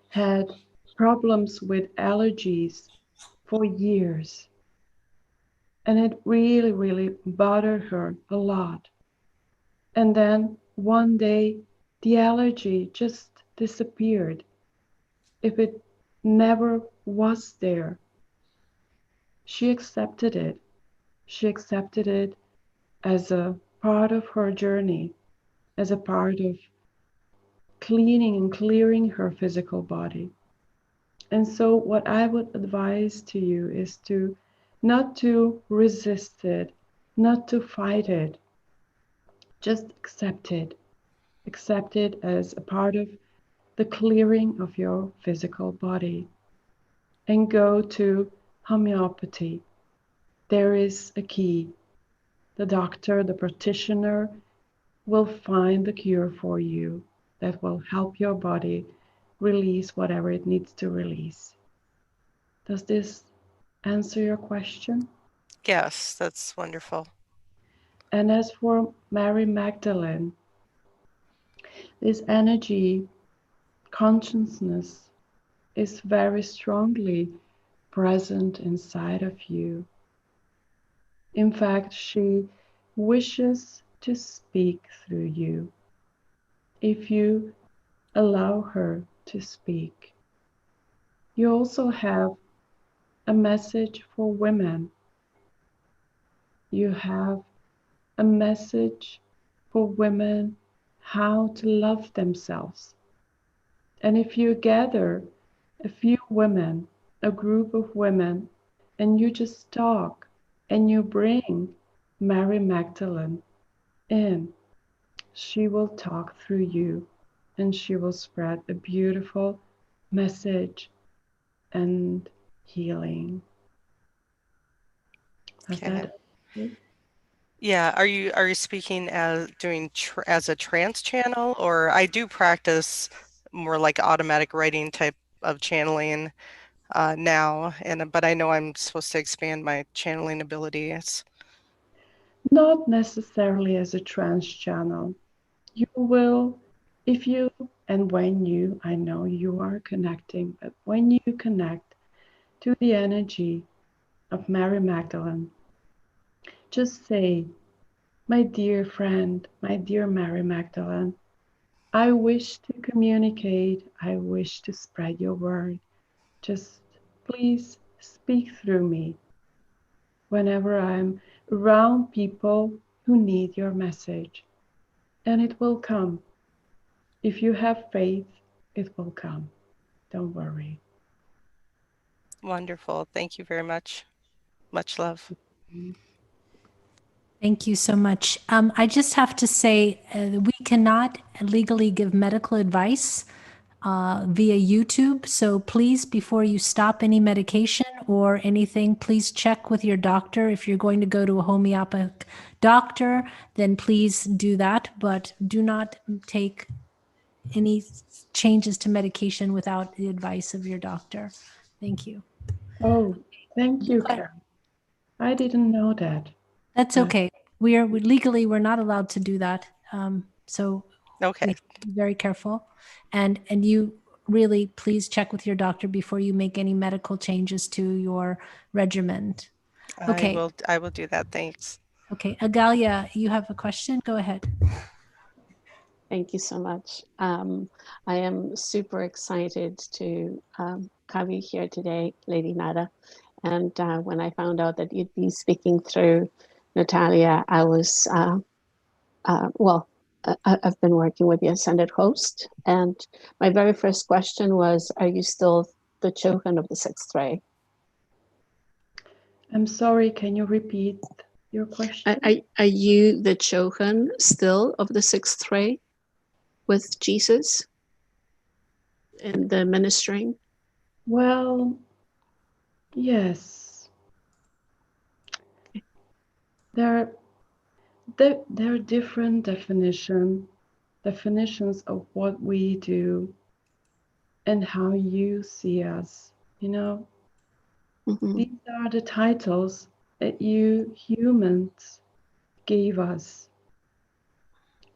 had problems with allergies for years, and it really, really bothered her a lot. And then one day the allergy just disappeared. If it never was there, she accepted it. She accepted it as a part of her journey, as a part of cleaning and clearing her physical body. And so what I would advise to you is to not to resist it, not to fight it, just accept it. Accept it as a part of the clearing of your physical body, and go to homeopathy. There is a key. The doctor, the practitioner will find the cure for you that will help your body release whatever it needs to release. Does this answer your question? Yes, that's wonderful. And as for Mary Magdalene, this energy consciousness is very strongly present inside of you. In fact, she wishes to speak through you if you allow her to speak. You also have a message for women. You have a message for women how to love themselves. And if you gather a few women, a group of women, and you just talk and you bring Mary Magdalene in, she will talk through you and she will spread a beautiful message and healing. Does that okay? Yeah, are you speaking as as a trance channel, or I do practice more like automatic writing type of channeling now, but I know I'm supposed to expand my channeling abilities. Not necessarily as a trance channel. You will, if you and when you, I know you are connecting, but when you connect to the energy of Mary Magdalene, just say, my dear friend, my dear Mary Magdalene, I wish to communicate, I wish to spread your word. Just please speak through me. Whenever I'm around people who need your message. And it will come. If you have faith, it will come. Don't worry. Wonderful. Thank you very much. Much love. Thank you so much. I just have to say, we cannot legally give medical advice via YouTube. So please, before you stop any medication or anything, please check with your doctor. If you're going to go to a homeopathic doctor, then please do that. But do not take any changes to medication without the advice of your doctor. Thank you. Oh, thank you, Karen. I didn't know that. That's okay. Legally, we're not allowed to do that. So Okay. we have to be very careful. And you really please check with your doctor before you make any medical changes to your regimen. Okay. I will do that. Thanks. Okay. Agalia, you have a question? Go ahead. Thank you so much. I am super excited to have you here today, Lady Nada. And when I found out that you'd be speaking through Natalija, I was, I've been working with the Ascended Host. And my very first question was, are you still the chosen of the sixth ray? I'm sorry, can you repeat your question? Are you the chosen still of the sixth ray with Jesus in the ministering? Well, yes. There are different definitions of what we do and how you see us, you know? Mm-hmm. These are the titles that you humans gave us.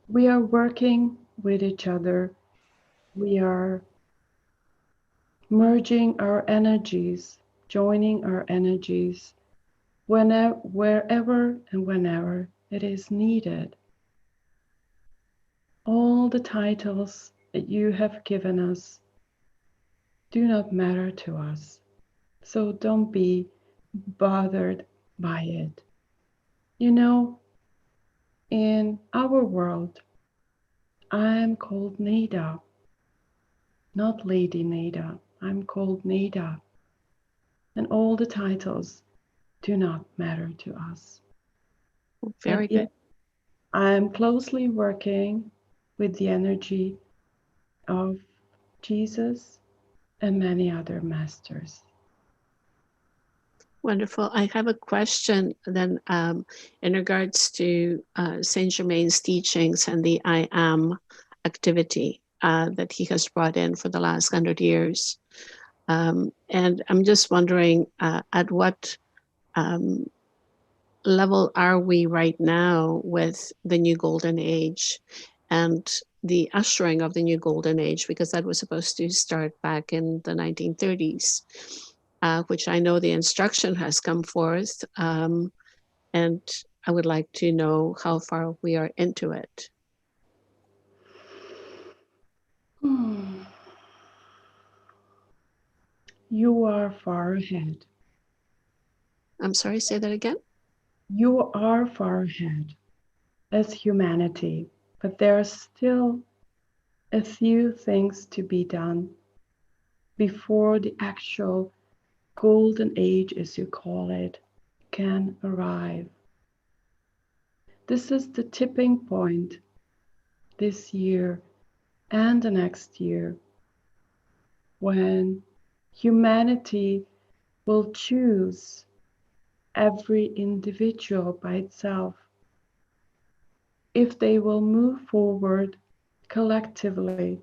We are working with each other. We are merging our energies, joining our energies wherever and whenever it is needed. All the titles that you have given us do not matter to us. So don't be bothered by it. You know, in our world, I'm called Nada, not Lady Nada. I'm called Nada. And all the titles do not matter to us. Very good. I'm closely working with the energy of Jesus and many other masters. Wonderful. I have a question then in regards to Saint Germain's teachings and the I am activity that he has brought in for the last 100 years. And I'm just wondering at what level are we right now with the new golden age and the ushering of the new golden age, because that was supposed to start back in the 1930s. Which I know the instruction has come forth, and I would like to know how far we are into it. You are far ahead. I'm sorry, say that again? You are far ahead as humanity, but there are still a few things to be done before the actual golden age, as you call it, can arrive. This is the tipping point this year and the next year when humanity will choose every individual by itself if they will move forward collectively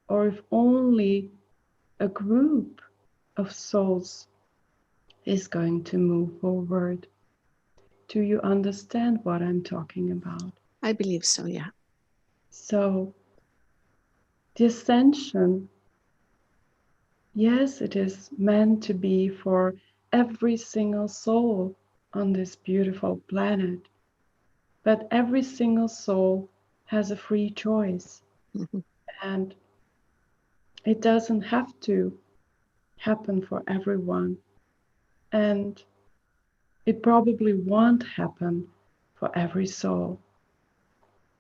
or if only a group of souls is going to move forward. Do you understand what I'm talking about? I believe so, yeah. So, the ascension, yes, it is meant to be for every single soul on this beautiful planet, but every single soul has a free choice. Mm-hmm. And it doesn't have to happen for everyone. And it probably won't happen for every soul.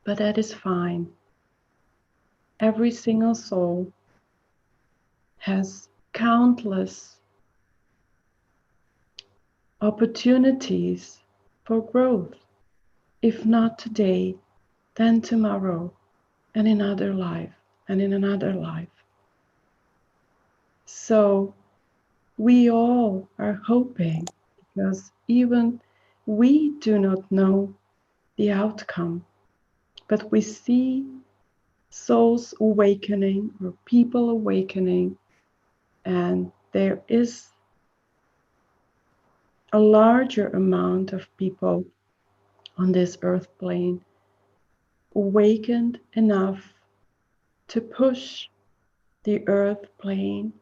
But that is fine. Every single soul has countless opportunities for growth. If not today, then tomorrow, and in another life, and in another life. So we all are hoping, because even we do not know the outcome, but we see souls awakening or people awakening, and there is a larger amount of people on this earth plane awakened enough to push the earth plane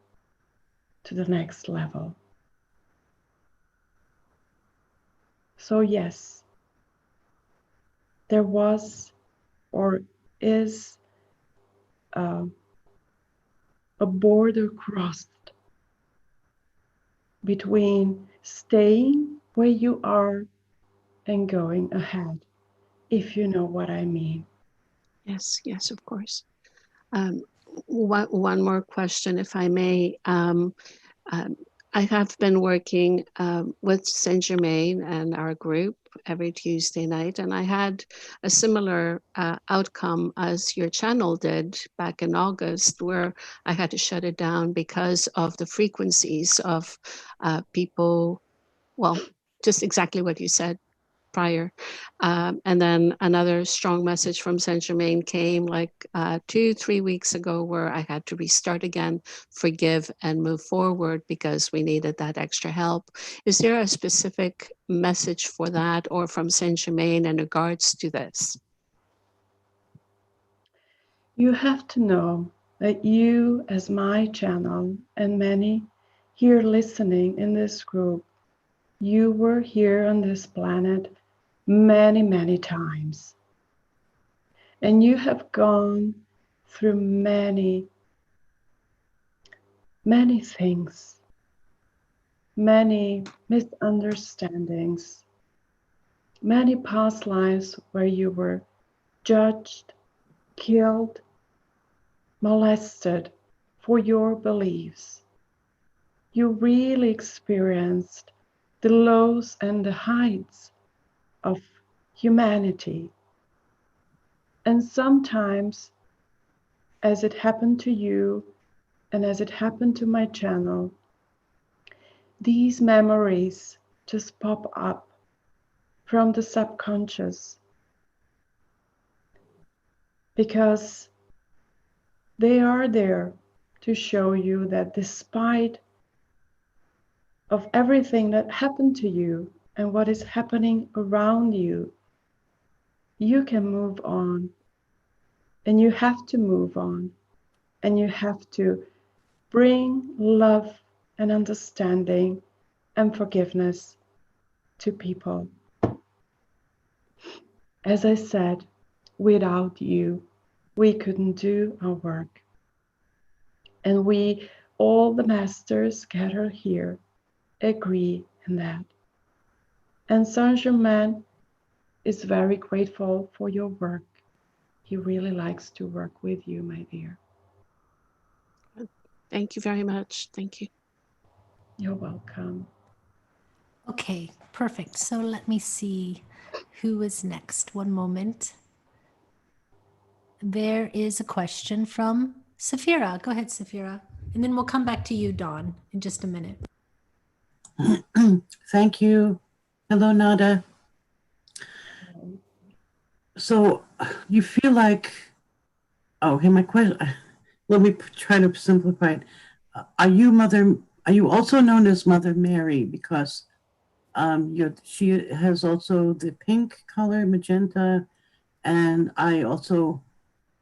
to the next level. So yes, there was or is a border crossed between staying where you are and going ahead, if you know what I mean. Yes, yes, of course. One more question, if I may. I have been working with Saint Germain and our group every Tuesday night, and I had a similar outcome as your channel did back in August, where I had to shut it down because of the frequencies of people, well, just exactly what you said prior. And then another strong message from Saint Germain came like 2-3 weeks ago, where I had to restart again, forgive and move forward because we needed that extra help. Is there a specific message for that, or from Saint Germain in regards to this? You have to know that you, as my channel, and many here listening in this group, you were here on this planet many, many times. And you have gone through many, many things, many misunderstandings, many past lives where you were judged, killed, molested for your beliefs. You really experienced the lows and the heights of humanity. And sometimes, as it happened to you and as it happened to my channel, these memories just pop up from the subconscious, because they are there to show you that despite of everything that happened to you and what is happening around you, you can move on, and you have to move on, and you have to bring love and understanding and forgiveness to people. As I said, without you, we couldn't do our work. And we, all the masters gathered here, agree in that. And Saint Germain is very grateful for your work. He really likes to work with you, my dear. Thank you very much. Thank you. You're welcome. Okay, perfect. So let me see who is next. One moment. There is a question from Safira. Go ahead, Safira. And then we'll come back to you, Dawn, in just a minute. Thank you. Hello, Nada. So you feel like, okay, my question, let me try to simplify it. Are you also known as Mother Mary? Because she has also the pink color, magenta, and I also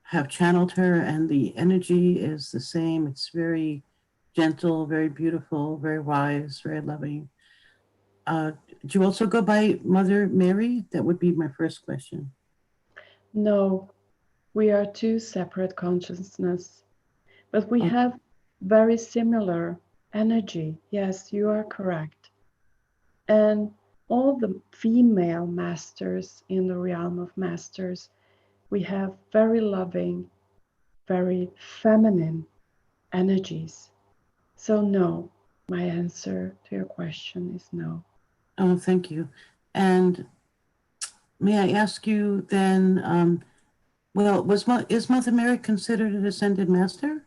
have channeled her, and the energy is the same. It's very gentle, very beautiful, very wise, very loving. Do you also go by Mother Mary? That would be my first question. No, we are two separate consciousness, but we have very similar energy. Yes, you are correct. And all the female masters in the realm of masters, we have very loving, very feminine energies. So no, my answer to your question is no. Oh, thank you. And may I ask you then, well, is Mother Mary considered an ascended master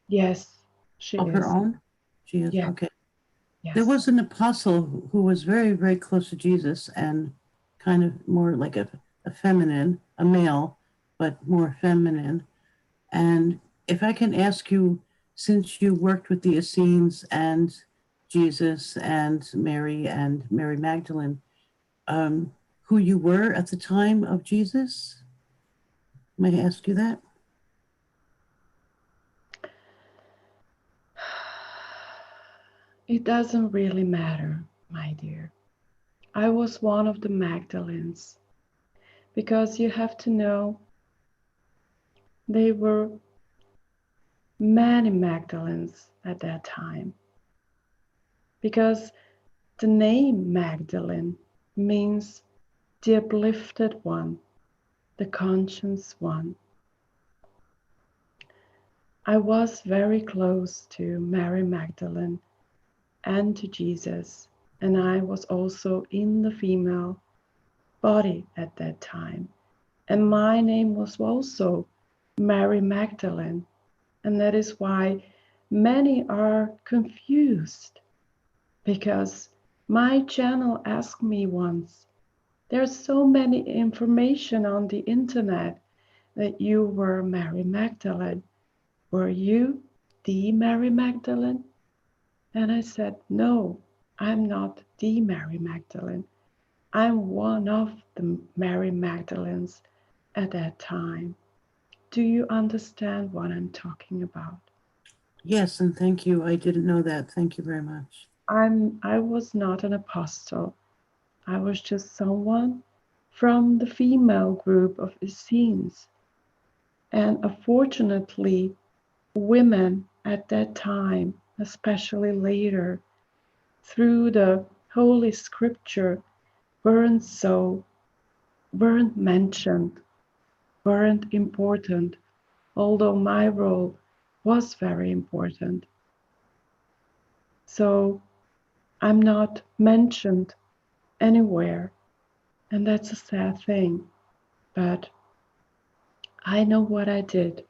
Yes, she of is. her own? She is, Yeah. okay. Yes. There was an apostle who was very, very close to Jesus and kind of more like a feminine, a male, but more feminine. And if I can ask you, since you worked with the Essenes and Jesus and Mary Magdalene, who you were at the time of Jesus? May I ask you that? It doesn't really matter, my dear. I was one of the Magdalenes because you have to know there were many Magdalenes at that time. Because the name Magdalene means the uplifted one, the conscious one. I was very close to Mary Magdalene and to Jesus, and I was also in the female body at that time. And my name was also Mary Magdalene, and that is why many are confused, because my channel asked me once, there's so many information on the internet that you were Mary Magdalene. Were you the Mary Magdalene? And I said, no, I'm not the Mary Magdalene. I'm one of the Mary Magdalenes at that time. Do you understand what I'm talking about? Yes, and thank you. I didn't know that. Thank you very much. I was not an apostle. I was just someone from the female group of Essenes. And unfortunately, women at that time, especially later, through the Holy Scripture, weren't mentioned, weren't important, although my role was very important. So I'm not mentioned anywhere, and that's a sad thing. But I know what I did.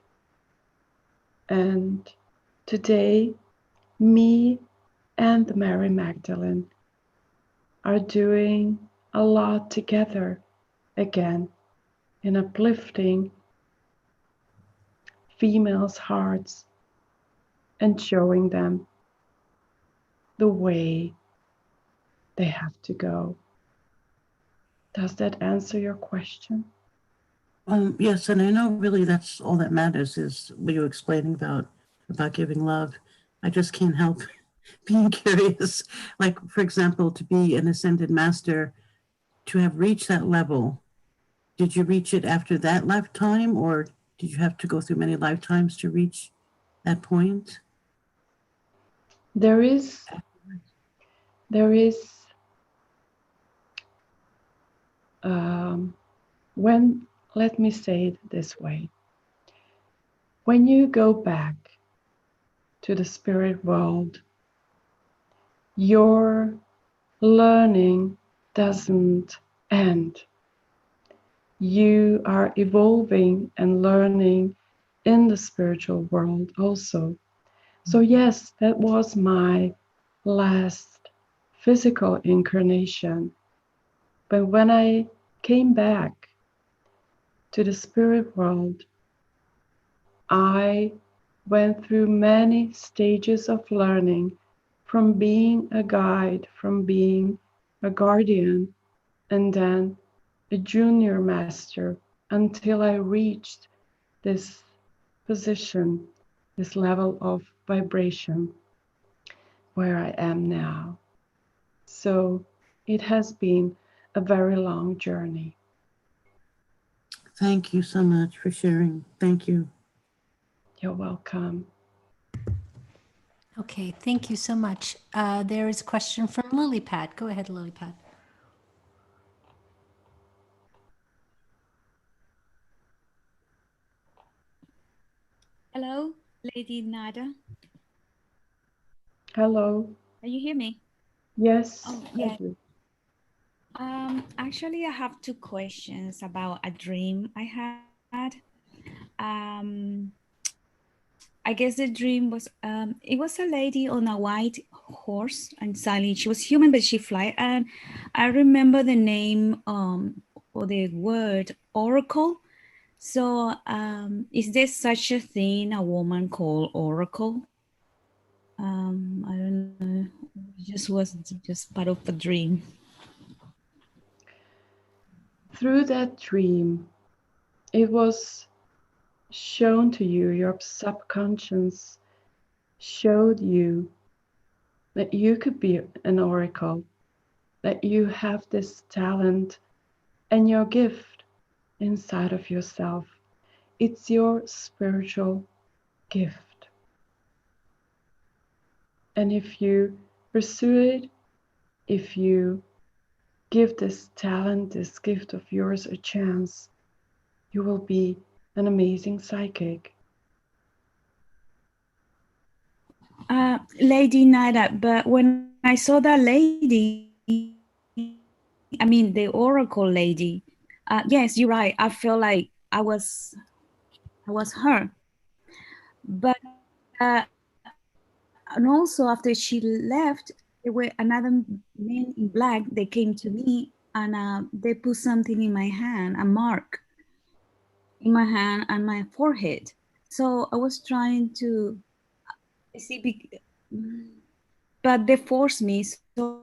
And today, me and Mary Magdalene are doing a lot together again in uplifting females' hearts and showing them the way they have to go. Does that answer your question? Yes, and I know really that's all that matters is what you're explaining about giving love. I just can't help being curious. Like, for example, to be an ascended master, to have reached that level, did you reach it after that lifetime, or did you have to go through many lifetimes to reach that point? There is when, let me say it this way, when you go back to the spirit world, your learning doesn't end. You are evolving and learning in the spiritual world also. So yes, that was my last physical incarnation. But when I came back to the spirit world, I went through many stages of learning, from being a guide, from being a guardian, and then a junior master, until I reached this position, this level of vibration where I am now. So it has been a very long journey. Thank you so much for sharing. Thank you. You're welcome. Okay, thank you so much. There is a question from Lily Pad. Go ahead, Lily Pad. Lady Nada. Hello. Can you hear me? Yes. Oh, I yeah. do. Actually, I have two questions about a dream I had. I guess the dream was, it was a lady on a white horse and suddenly she was human, but she fly. And I remember the name or the word oracle. So is there such a thing, a woman called oracle? I don't know. It just was just part of a dream. Through that dream, it was shown to you, your subconscious showed you that you could be an oracle, that you have this talent and your gift inside of yourself. It's your spiritual gift. And if you pursue it, if you give this talent, this gift of yours a chance, you will be an amazing psychic. Lady Nada, but when I saw that lady, I mean the oracle lady, yes, you're right. I feel like I was her. But and also after she left, there were another men in black. They came to me and they put something in my hand, a mark in my hand and my forehead. So I was trying to see, but they forced me. So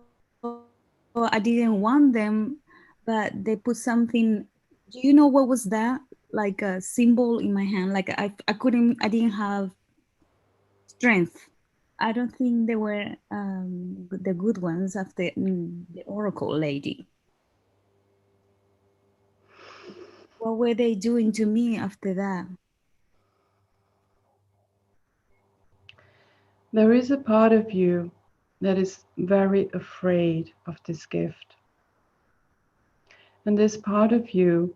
I didn't want them, but they put something. Do you know what was that? Like a symbol in my hand. Like I couldn't. I didn't have strength. I don't think they were the good ones of the oracle lady. What were they doing to me after that? There is a part of you that is very afraid of this gift. And this part of you,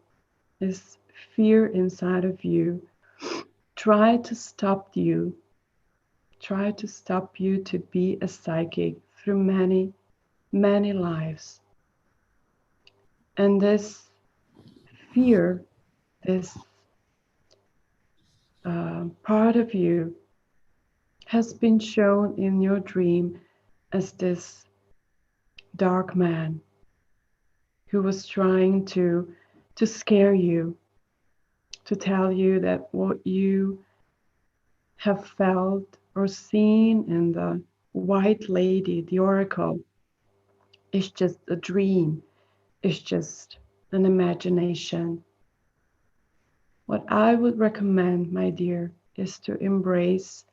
this fear inside of you, try to stop you to be a psychic through many, many lives. And this fear, this part of you has been shown in your dream as this dark man who was trying to scare you, to tell you that what you have felt or seen in the white lady, the oracle, is just a dream, is just an imagination. What I would recommend, my dear, is to embrace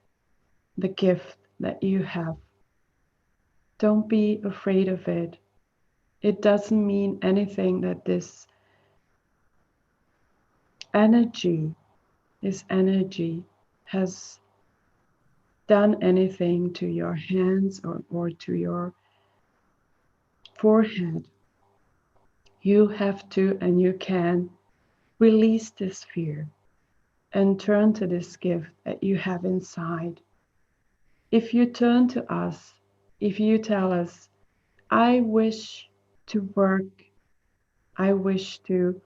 the gift that you have. Don't be afraid of it. It doesn't mean anything that this energy, has done anything to your hands or to your forehead. You have to and you can release this fear and turn to this gift that you have inside. If you turn to us, if you tell us, I wish to work, I wish to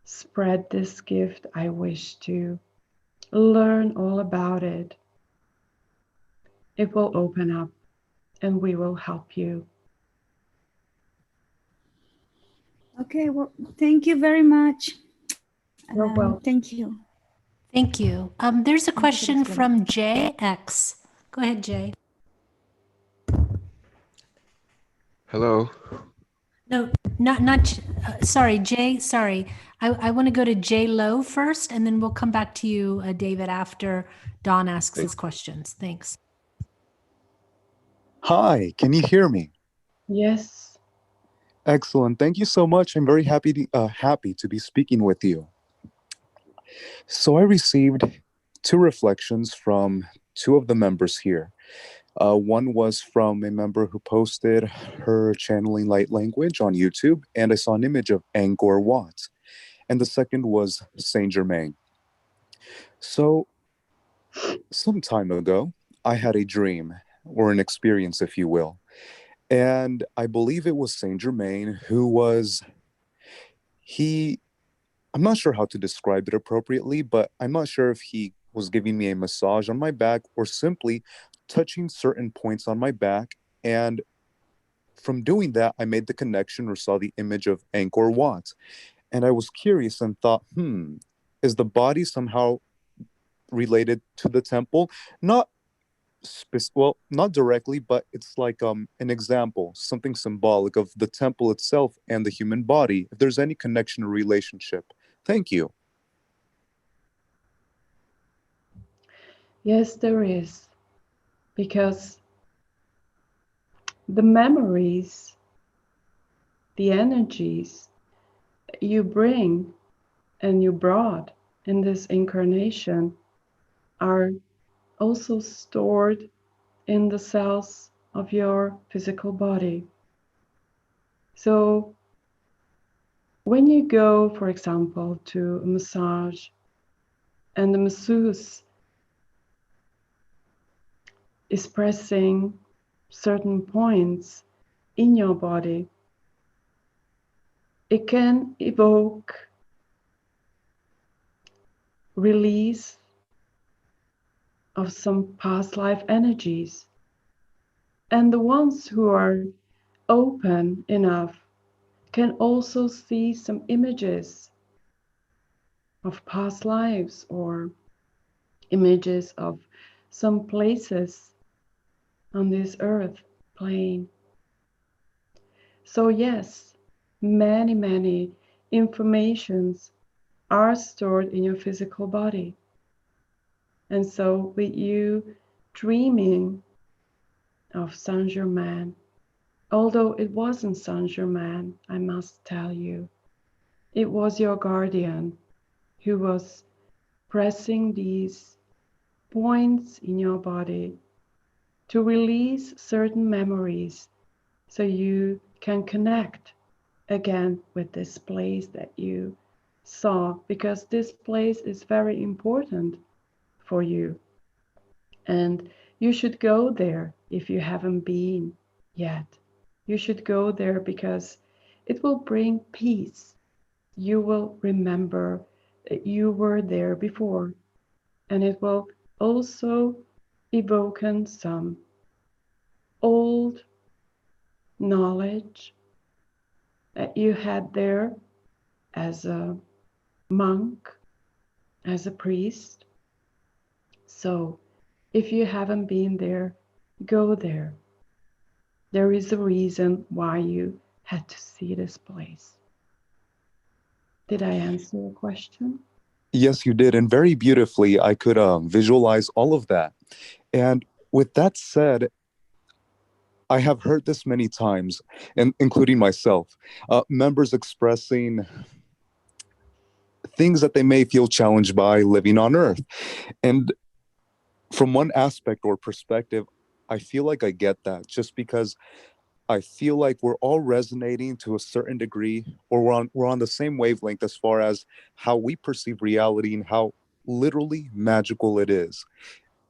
spread this gift, I wish to learn all about it, it will open up and we will help you. Okay, well, thank you very much. You're welcome. Thank you. Thank you. There's a question from JX. Go ahead, Jay. Hello. No, not. Sorry, Jay. Sorry, I want to go to Jay Lowe first, and then we'll come back to you, David, after Don asks his questions. Thanks. Hi, can you hear me? Yes. Excellent. Thank you so much. I'm very happy to be speaking with you. So I received two reflections from two of the members here. One was from a member who posted her channeling light language on YouTube, and I saw an image of Angkor Wat. And the second was Saint Germain. So Some time ago, I had a dream, or an experience, if you will. And I believe it was Saint Germain who was, he, I'm not sure how to describe it appropriately, but I'm not sure if he was giving me a massage on my back or simply touching certain points on my back. And from doing that, I made the connection or saw the image of Angkor Wat. And I was curious and thought, is the body somehow related to the temple? Not well, not directly, but it's like an example, something symbolic of the temple itself and the human body, if there's any connection or relationship. Thank you. Yes, there is, because the memories, the energies you bring and you brought in this incarnation are also stored in the cells of your physical body. So when you go, for example, to a massage and the masseuse is pressing certain points in your body, it can evoke release of some past life energies. And the ones who are open enough can also see some images of past lives or images of some places on this earth plane. So yes, many informations are stored in your physical body. And so with you dreaming of Saint Germain, although it wasn't Saint Germain, I must tell you, it was your guardian who was pressing these points in your body to release certain memories so you can connect again with this place that you saw, because this place is very important for you. And you should go there if you haven't been yet. You should go there because it will bring peace. You will remember that you were there before, and it will also evoke some old knowledge that you had there as a monk, as a priest. So if you haven't been there, go there. There is a reason why you had to see this place. Did I answer your question? Yes, you did. And very beautifully, I could visualize all of that. And with that said, I have heard this many times, and including myself, members expressing things that they may feel challenged by living on Earth. And from one aspect or perspective, I feel like I get that, just because I feel like we're all resonating to a certain degree, or we're on the same wavelength as far as how we perceive reality and how literally magical it is.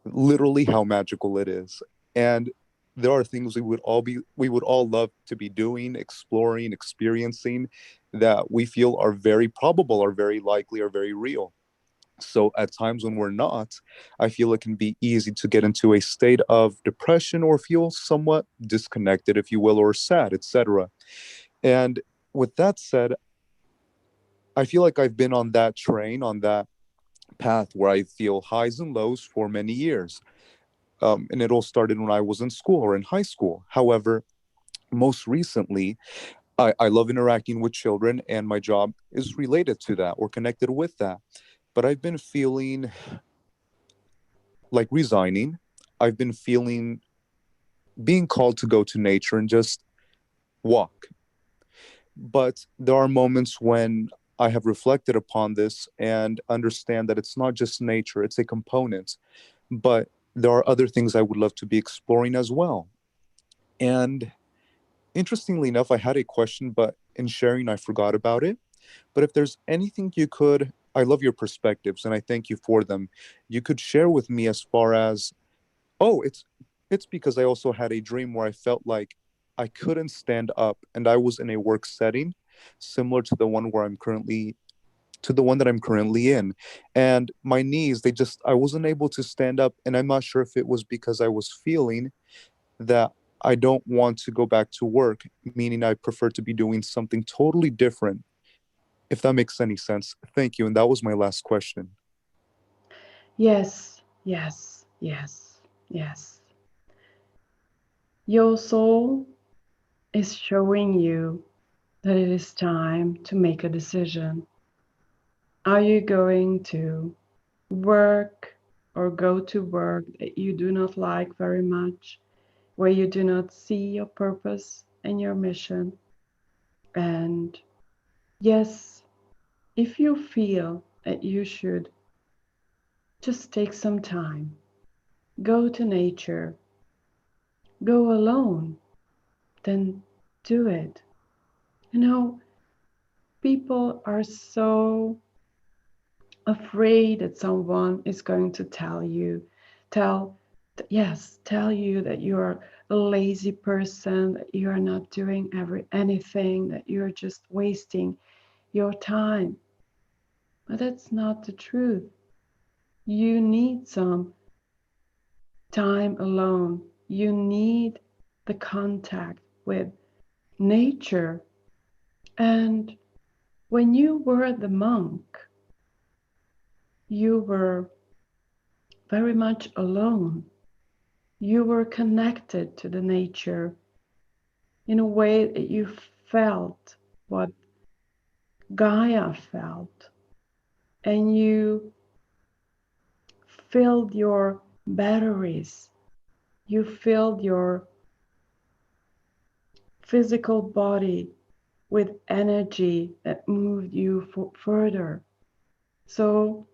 Literally how magical it is. And there are things we would all love to be doing, exploring, experiencing, that we feel are very probable, are very likely, are very real. So at times when we're not, I feel it can be easy to get into a state of depression or feel somewhat disconnected, if you will, or sad, etc. And with that said, I feel like I've been on that train, on that path where I feel highs and lows for many years. And it all started when I was in school or in high school. However, most recently, I love interacting with children, and my job is related to that or connected with that. But I've been feeling like resigning. I've been feeling being called to go to nature and just walk. But there are moments when I have reflected upon this and understand that it's not just nature, it's a component. But there are other things I would love to be exploring as well. And interestingly enough, I had a question, but in sharing, I forgot about it. But if there's anything you could I love your perspectives and I thank you for them. You could share with me as far as, oh, it's because I also had a dream where I felt like I couldn't stand up and I was in a work setting similar to the one where I'm currently to the one that I'm currently in. And my knees, I wasn't able to stand up. And I'm not sure if it was because I was feeling that I don't want to go back to work, meaning I prefer to be doing something totally different, if that makes any sense. Thank you. And that was my last question. Yes, yes, yes, yes. Your soul is showing you that it is time to make a decision. Are you going to work or go to work that you do not like very much, where you do not see your purpose and your mission? And yes, if you feel that you should just take some time, go to nature, go alone, then do it. You know, people are so afraid that someone is going to tell you that you're a lazy person, that you are not doing anything, that you're just wasting your time. But that's not the truth. You need some time alone. You need the contact with nature. And when you were the monk, you were very much alone. You were connected to the nature in a way that you felt what Gaia felt, and you filled your batteries, you filled your physical body with energy that moved you further. So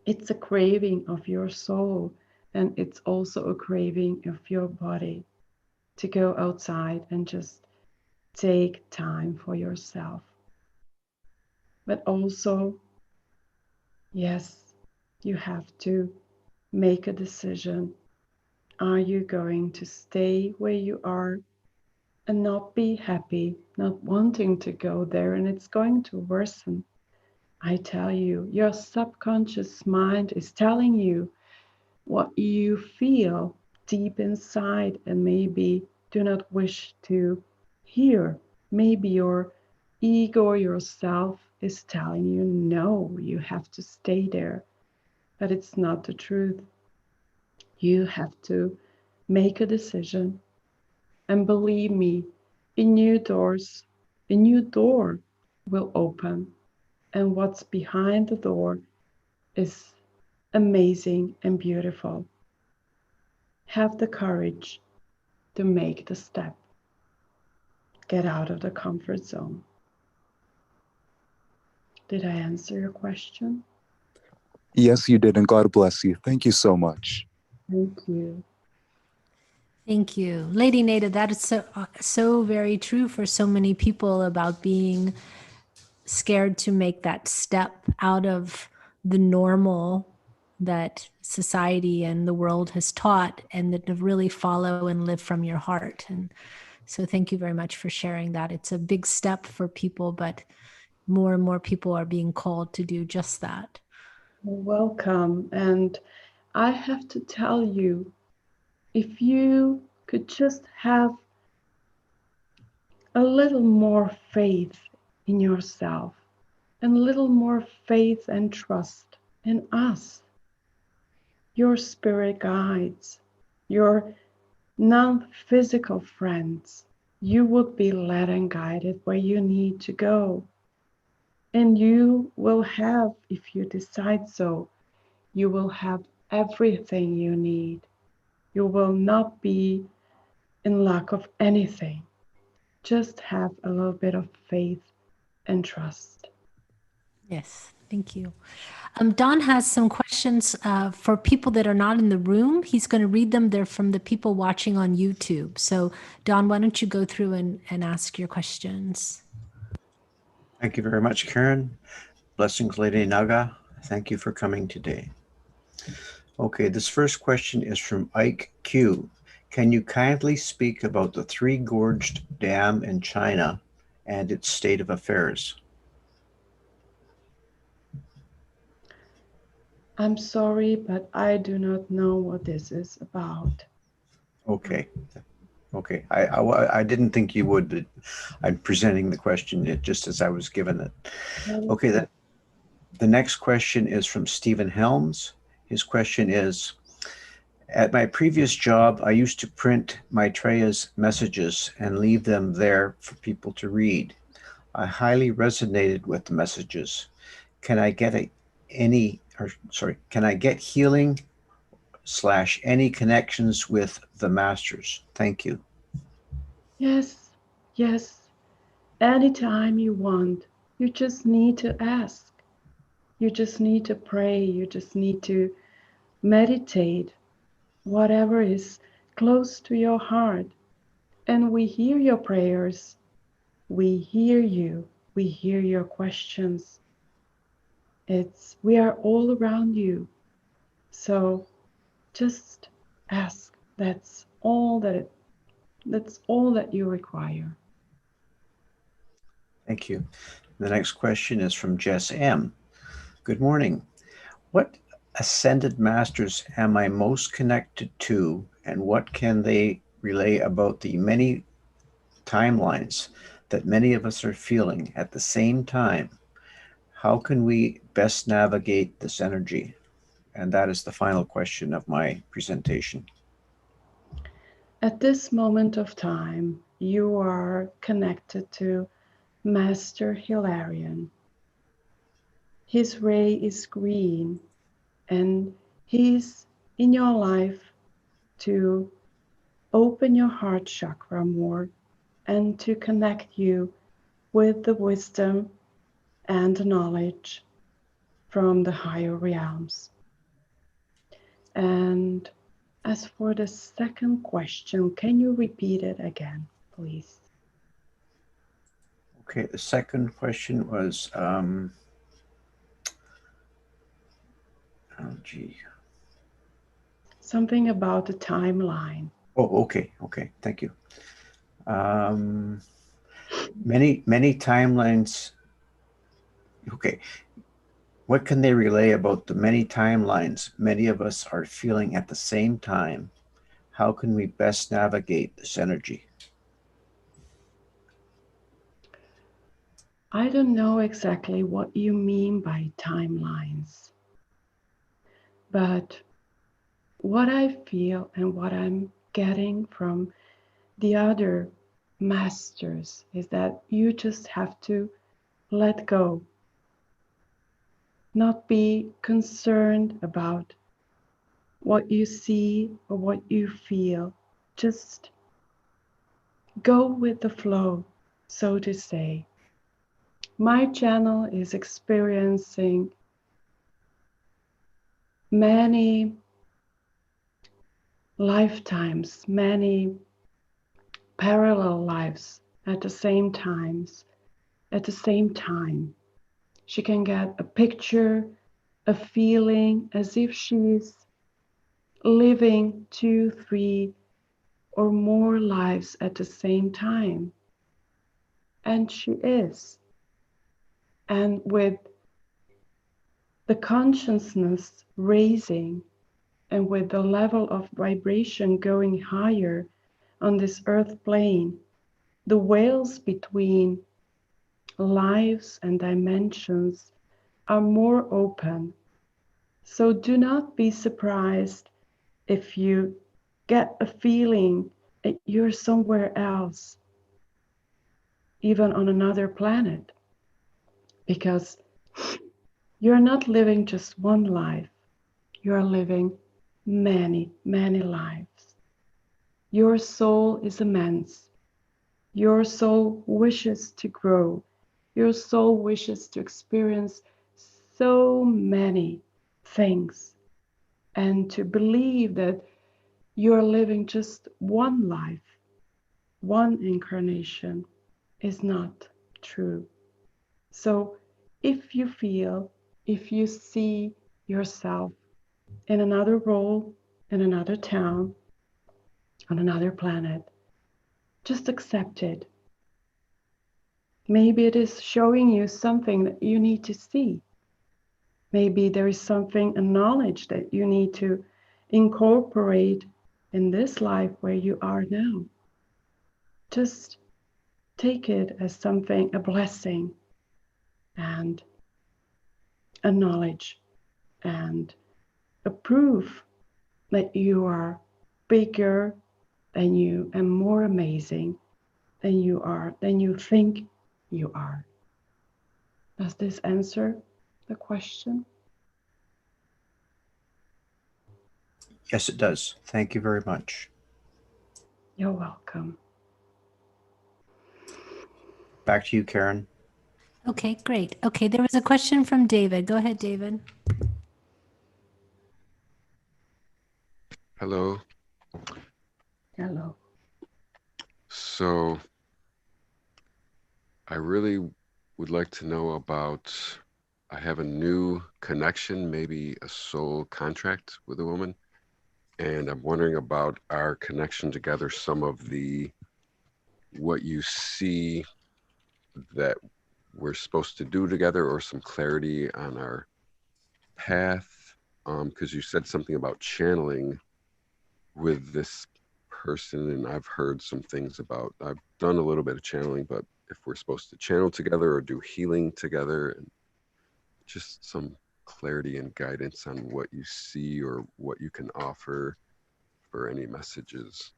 it's a craving of your soul, and it's also a craving of your body to go outside and just take time for yourself. But also, yes, you have to make a decision. Are you going to stay where you are and not be happy, not wanting to go there, and it's going to worsen? I tell you, your subconscious mind is telling you what you feel deep inside and maybe do not wish to hear. Maybe your ego, yourself, is telling you, no, you have to stay there. But it's not the truth. You have to make a decision. And believe me, a new door will open. And what's behind the door is amazing and beautiful. Have the courage to make the step. Get out of the comfort zone. Did I answer your question? Yes, you did. And God bless you. Thank you so much. Thank you. Thank you. Lady Nada, that is so very true for so many people about being scared to make that step out of the normal that society and the world has taught, and that to really follow and live from your heart. And so thank you very much for sharing that. It's a big step for people, but more and more people are being called to do just that. Welcome. And I have to tell you, if you could just have a little more faith in yourself and a little more faith and trust in us, your spirit guides, your non-physical friends, you would be led and guided where you need to go. And you will have, if you decide so, you will have everything you need. You will not be in lack of anything. Just have a little bit of faith and trust. Yes, thank you. Don has some questions for people that are not in the room. He's going to read them. They're from the people watching on YouTube. So Don, why don't you go through and ask your questions? Thank you very much, Karen. Blessings, Lady Naga. Thank you for coming today. Okay, this first question is from Ike Q. Can you kindly speak about the Three Gorged Dam in China and its state of affairs? I'm sorry, but I do not know what this is about. Okay. Okay. I didn't think you would, but I'm presenting the question just as I was given it. Okay, the next question is from Stephen Helms. His question is, at my previous job, I used to print Maitreya's messages and leave them there for people to read. I highly resonated with the messages. Can I get healing / any connections with the masters? Thank you. Yes, yes. Anytime you want, you just need to ask. You just need to pray. You just need to meditate. Whatever is close to your heart. And we hear your prayers. We hear you. We hear your questions. We are all around you. So just ask. That's all that you require. Thank you. The next question is from Jess M. Good morning. What ascended masters am I most connected to, and what can they relay about the many timelines that many of us are feeling at the same time? How can we best navigate this energy? And that is the final question of my presentation. At this moment of time, you are connected to Master Hilarion. His ray is green, and he's in your life to open your heart chakra more and to connect you with the wisdom and the knowledge from the higher realms. And as for the second question, can you repeat it again, please? Okay, the second question was, something about the timeline. Oh, okay, thank you. Many timelines. Okay, what can they relay about the many timelines many of us are feeling at the same time? How can we best navigate this energy? I don't know exactly what you mean by timelines, but what I feel and what I'm getting from the other masters is that you just have to let go, not be concerned about what you see or what you feel. Just go with the flow, so to say. My channel is experiencing many lifetimes, many parallel lives at the same time. She can get a picture, a feeling as if she's living 2, 3, or more lives at the same time. And she is. And with the consciousness raising and with the level of vibration going higher on this earth plane, the veils between lives and dimensions are more open. So do not be surprised if you get a feeling that you're somewhere else, even on another planet, because you're not living just one life, you're living many, many lives. Your soul is immense. Your soul wishes to grow. Your soul wishes to experience so many things, and to believe that you're living just one life, one incarnation, is not true. So if you feel, if you see yourself in another role, in another town, on another planet, just accept it. Maybe it is showing you something that you need to see. Maybe there is something, a knowledge that you need to incorporate in this life where you are now. Just take it as something, a blessing and a knowledge and a proof that you are bigger than you and more amazing than you are, than you think you are. Does this answer the question? Yes, it does. Thank you very much. You're welcome. Back to you, Karen. Okay, great. Okay, there was a question from David. Go ahead, David. Hello. Hello. So I really would like to know about, I have a new connection, maybe a soul contract with a woman. And I'm wondering about our connection together, some of what you see that we're supposed to do together, or some clarity on our path. Because you said something about channeling with this person, and I've heard some things about, I've done a little bit of channeling, but if we're supposed to channel together or do healing together, and just some clarity and guidance on what you see or what you can offer for any messages.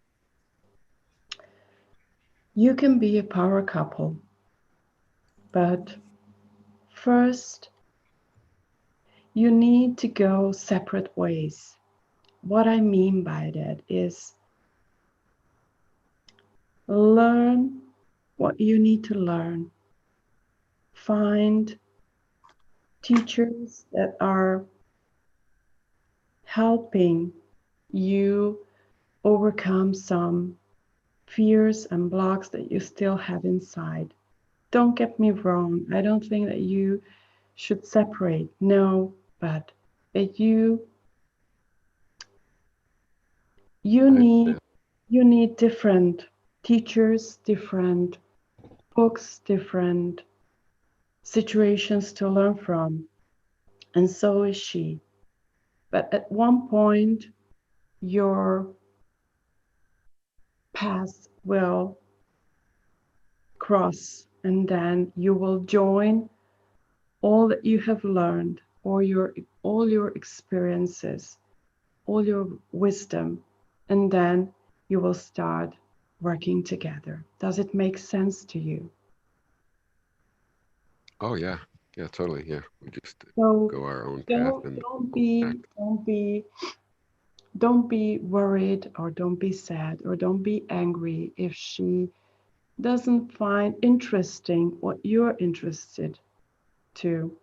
You can be a power couple, but first you need to go separate ways. What I mean by that is learn what you need to learn. Find teachers that are helping you overcome some fears and blocks that you still have inside. Don't get me wrong. I don't think that you should separate. No, but that you need different teachers, different books, different situations to learn from. And so is she. But at one point, your paths will cross, and then you will join all that you have learned, all your experiences, all your wisdom, and then you will start working together. Does it make sense to you? Oh yeah, totally. Yeah, we just go our own path and don't be worried, or don't be sad, or don't be angry if she doesn't find interesting what you're interested to.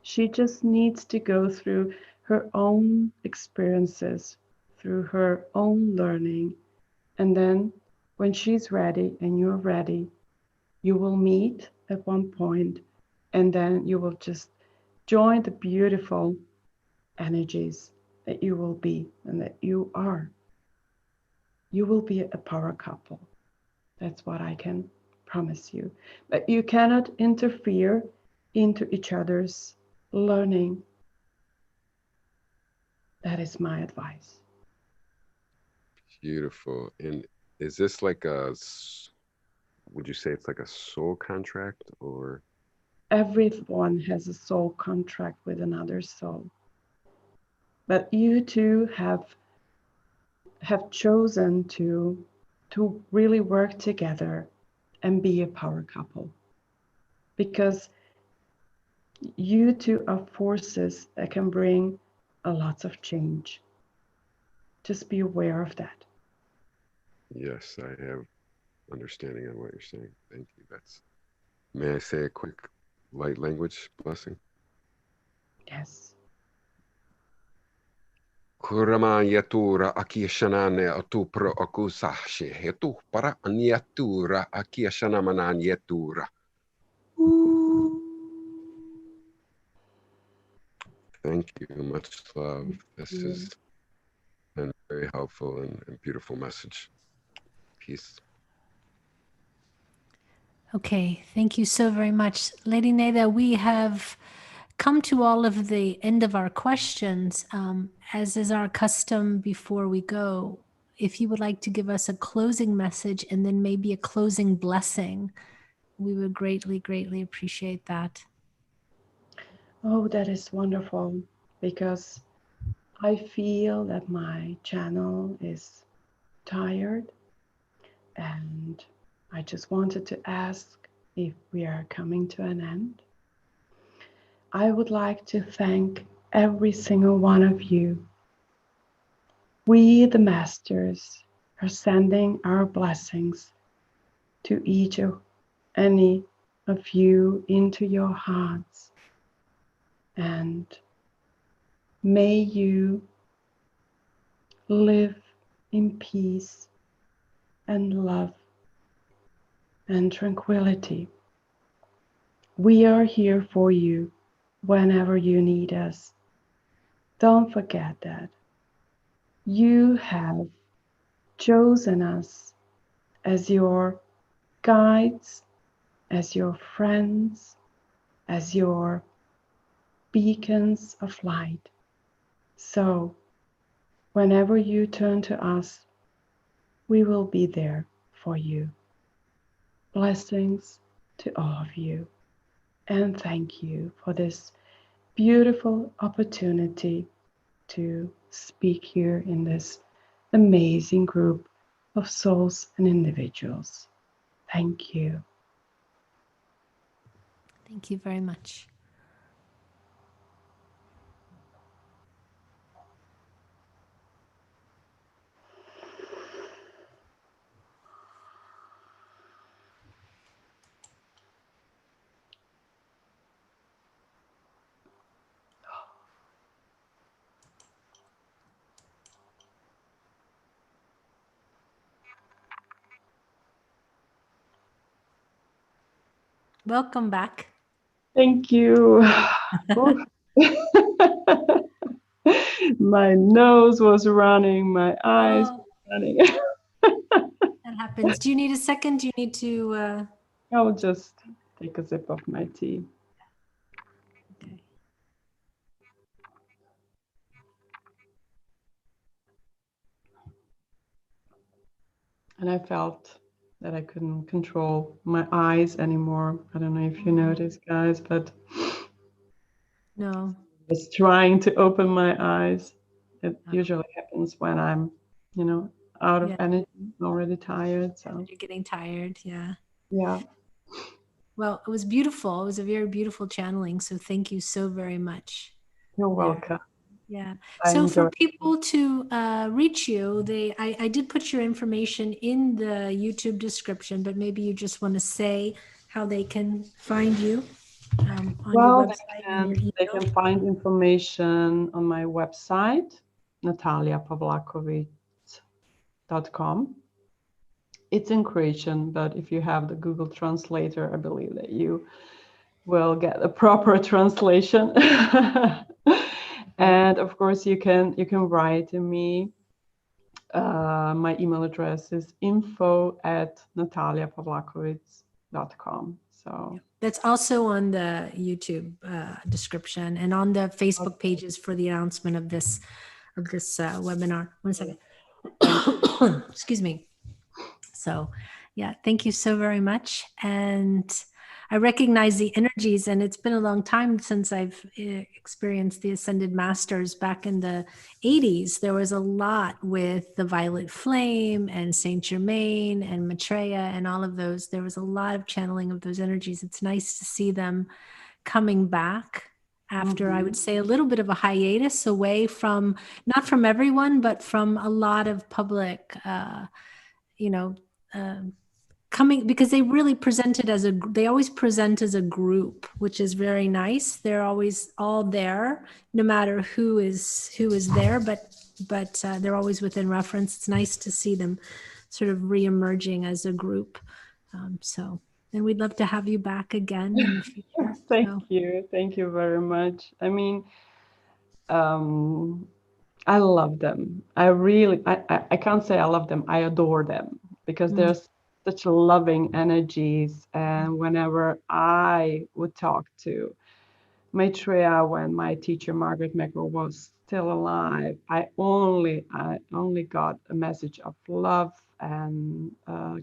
She just needs to go through her own experiences, through her own learning, and then when she's ready and you're ready, you will meet at one point, and then you will just join the beautiful energies that you will be and that you are. You will be a power couple. That's what I can promise you. But you cannot interfere into each other's learning. That is my advice. Beautiful. And is this like would you say it's like a soul contract, or? Everyone has a soul contract with another soul. But you two have chosen to really work together and be a power couple, because you two are forces that can bring a lot of change. Just be aware of that. Yes, I have understanding on what you're saying. Thank you. May I say a quick light language blessing? Yes. Kurama yatura akishanane atupro akusashe hetu para anyatura akishanamanan yatura. Thank you. Much love. This has been very helpful and beautiful message. Peace. Okay, thank you so very much. Lady Neda, we have come to all of the end of our questions. As is our custom before we go, if you would like to give us a closing message and then maybe a closing blessing, we would greatly, greatly appreciate that. Oh, that is wonderful, because I feel that my channel is tired, and I just wanted to ask if we are coming to an end. I would like to thank every single one of you. We, the masters, are sending our blessings to each of any of you into your hearts. And may you live in peace and love and tranquility. We are here for you whenever you need us. Don't forget that. You have chosen us as your guides, as your friends, as your beacons of light. So, whenever you turn to us, we will be there for you. Blessings to all of you, and thank you for this beautiful opportunity to speak here in this amazing group of souls and individuals. Thank you. Thank you very much. Welcome back. Thank you. My nose was running, my eyes were running. That happens. Do you need a second? Do you need to? I'll just take a sip of my tea. Okay. And I felt that I couldn't control my eyes anymore. I don't know if you noticed, guys, but No. I was trying to open my eyes. It usually happens when I'm, out of energy, already tired. So you're getting tired. Yeah. Yeah. Well, it was beautiful. It was a very beautiful channeling. So thank you so very much. You're welcome. Yeah. I So for enjoyed it. people to reach you, I did put your information in the YouTube description, but maybe you just want to say how they can find you on your website and your They email. can find information on my website, natalijapavlakovic.com. It's in Croatian, but if you have the Google Translator, I believe that you will get a proper translation. And of course, you can write to me. My email address is info@natalijapavlakovic.com. So That's also on the YouTube description and on the Facebook pages for the announcement of this webinar. 1 second. Excuse me. So, yeah, thank you so very much. And I recognize the energies, and it's been a long time since I've experienced the Ascended Masters. Back in the 80s, there was a lot with the Violet Flame and Saint Germain and Maitreya and all of those. There was a lot of channeling of those energies. It's nice to see them coming back after, I would say, a little bit of a hiatus away from, not from everyone, but from a lot of public, coming, because they really presented they always present as a group, which is very nice. They're always all there, no matter who is there, but they're always within reference. It's nice to see them sort of re-emerging as a group. And we'd love to have you back again in the future. Thank you very much. I mean, I love them. I can't say I love them. I adore them because there's such loving energies. And whenever I would talk to Maitreya, when my teacher Margaret Maitreya was still alive, I only got a message of love and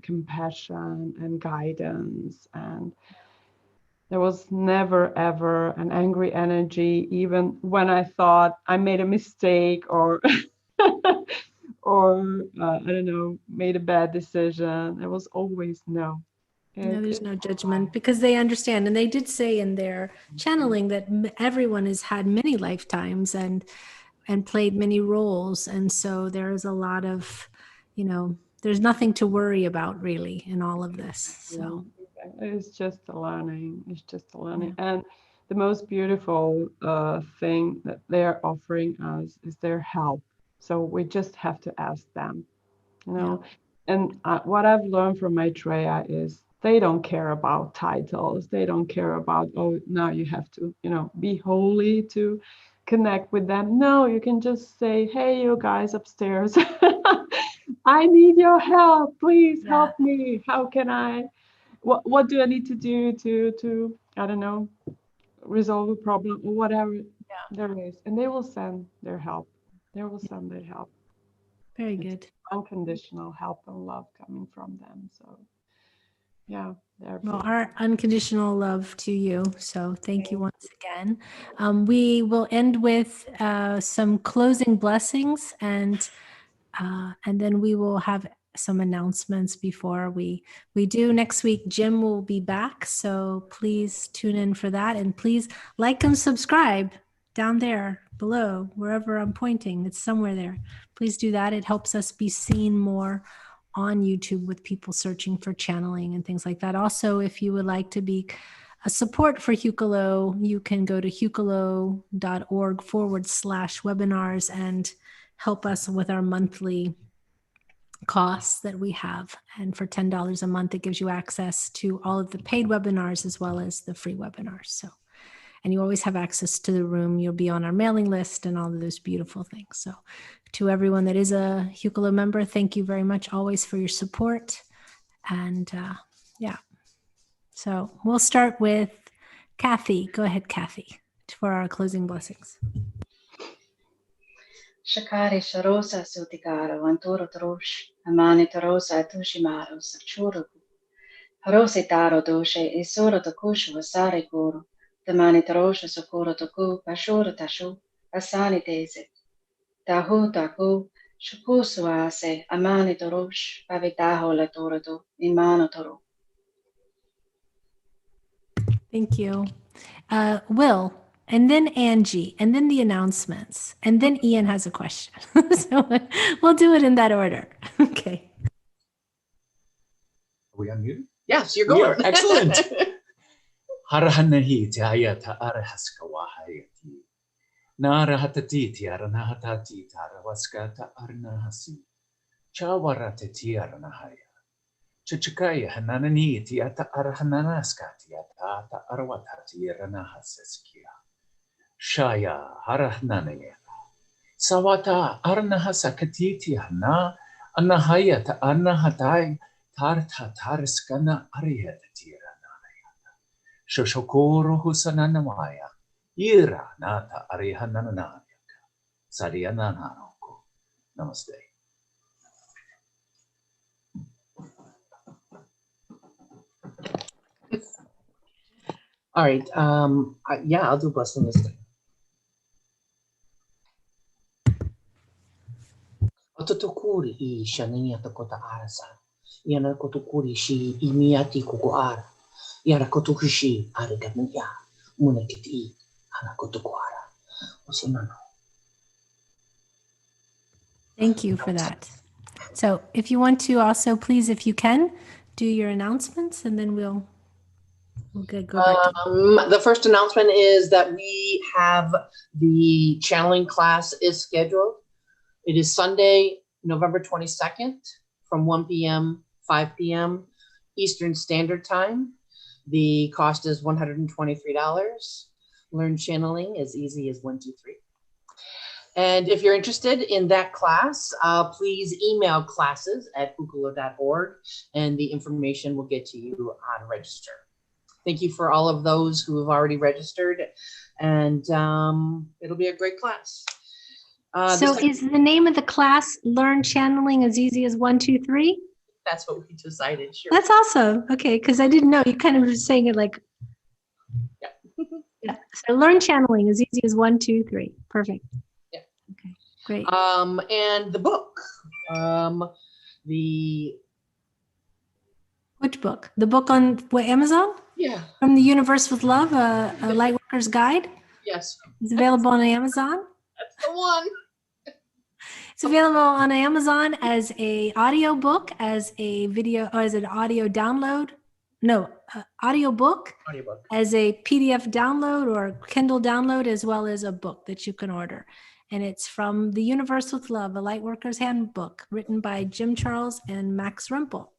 compassion and guidance, and there was never ever an angry energy, even when I thought I made a mistake or or I don't know, made a bad decision. There was always no. No, there's no judgment because they understand. And they did say in their channeling that everyone has had many lifetimes and played many roles. And so there is a lot of, there's nothing to worry about really in all of this. So it's just a learning. It's just a learning. Yeah. And the most beautiful thing that they're offering us is their help. So we just have to ask them, Yeah. And what I've learned from Maitreya is they don't care about titles. They don't care about, oh, now you have to, be holy to connect with them. No, you can just say, hey, you guys upstairs, I need your help. Please help me. How can I, what do I need to do to I don't know, resolve a problem or whatever there is. And they will send their help. They will send their help. Very good. Unconditional help and love coming from them. So yeah, well, our unconditional love to you. So thank you once again. We will end with some closing blessings, and then we will have some announcements before we do next week. Jim will be back, so please tune in for that, and please like and subscribe down there below, wherever I'm pointing. It's somewhere there. Please do that. It helps us be seen more on YouTube with people searching for channeling and things like that. Also, if you would like to be a support for Hucolo, you can go to hucolo.org/webinars and help us with our monthly costs that we have. And for $10 a month, it gives you access to all of the paid webinars as well as the free webinars. So, and you always have access to the room. You'll be on our mailing list and all of those beautiful things. So to everyone that is a Hucolo member, thank you very much always for your support. And so we'll start with Kathy. Go ahead, Kathy, for our closing blessings. Shakari Sharosa Sutikara Vanturo Tarosh, Amani Tarosa Tushimaro Sachuruku, Harose Taro Doshe, Isoro Takushu, Asari Guru, Tamani Tarosha Sokoro Toku, Pashura Tashu, Asani Teze, Tahu Taku, Shukusuase, Amani Tarosh, Pavitaho Latorado, Imano Toro. Thank you. Will, and then Angie, and then the announcements, and then Ian has a question. So we'll do it in that order. Okay. Are we unmuted? Yes, you're going. Yeah, excellent. Harahanahi te ayata arahaskawahayati. Narahatati te aranahatati tarawaskata arnahasi. Chawarate ti aranahaya. Chichikaya hananani ti ata arahananaskati ata arawatati aranahasaskia. Shaya harahnanaya. Sawata arnahasakati hana anahayata anahatai tarta tariskana ariyatati aranahayata. Shoshokoro husananamaya. Ira nata arihanananayaka. Sariyanananoko. Namaste. All right. Yeah, I'll do blessing this thing. Ototokuri I shania takota arasa. Yana kotokuri shi imiati kuko ara. Yara kotokushi arigamia. Munakiti ana kotokuara. Osinano. Thank you for that. So if you want to also, please, if you can, do your announcements, and then we'll go back to the first announcement is that we have the channeling class is scheduled. It is Sunday, November 22nd from 1 p.m., 5 p.m. Eastern Standard Time. The cost is $123. Learn channeling as easy as 1, 2, 3. And if you're interested in that class, please email classes@hucolo.org and the information will get to you on register. Thank you for all of those who have already registered, and it'll be a great class. So is the name of the class Learn Channeling as Easy as 1, 2, 3? That's what we decided. Sure. That's awesome. Okay, because I didn't know. You kind of were saying it like, yeah. So Learn Channeling as Easy as 1, 2, 3. Perfect. Yeah. Okay, great. And the book, Which book? The book on what, Amazon? Yeah. From the Universe with Love, a Lightworker's Guide. Yes. It's available on Amazon. That's the one. It's available on Amazon as a audio book, as a video, or as an audio download. No, audio book, as a PDF download or Kindle download, as well as a book that you can order. And it's from The Universe with Love, a Lightworker's Handbook, written by Jim Charles and Max Rempel.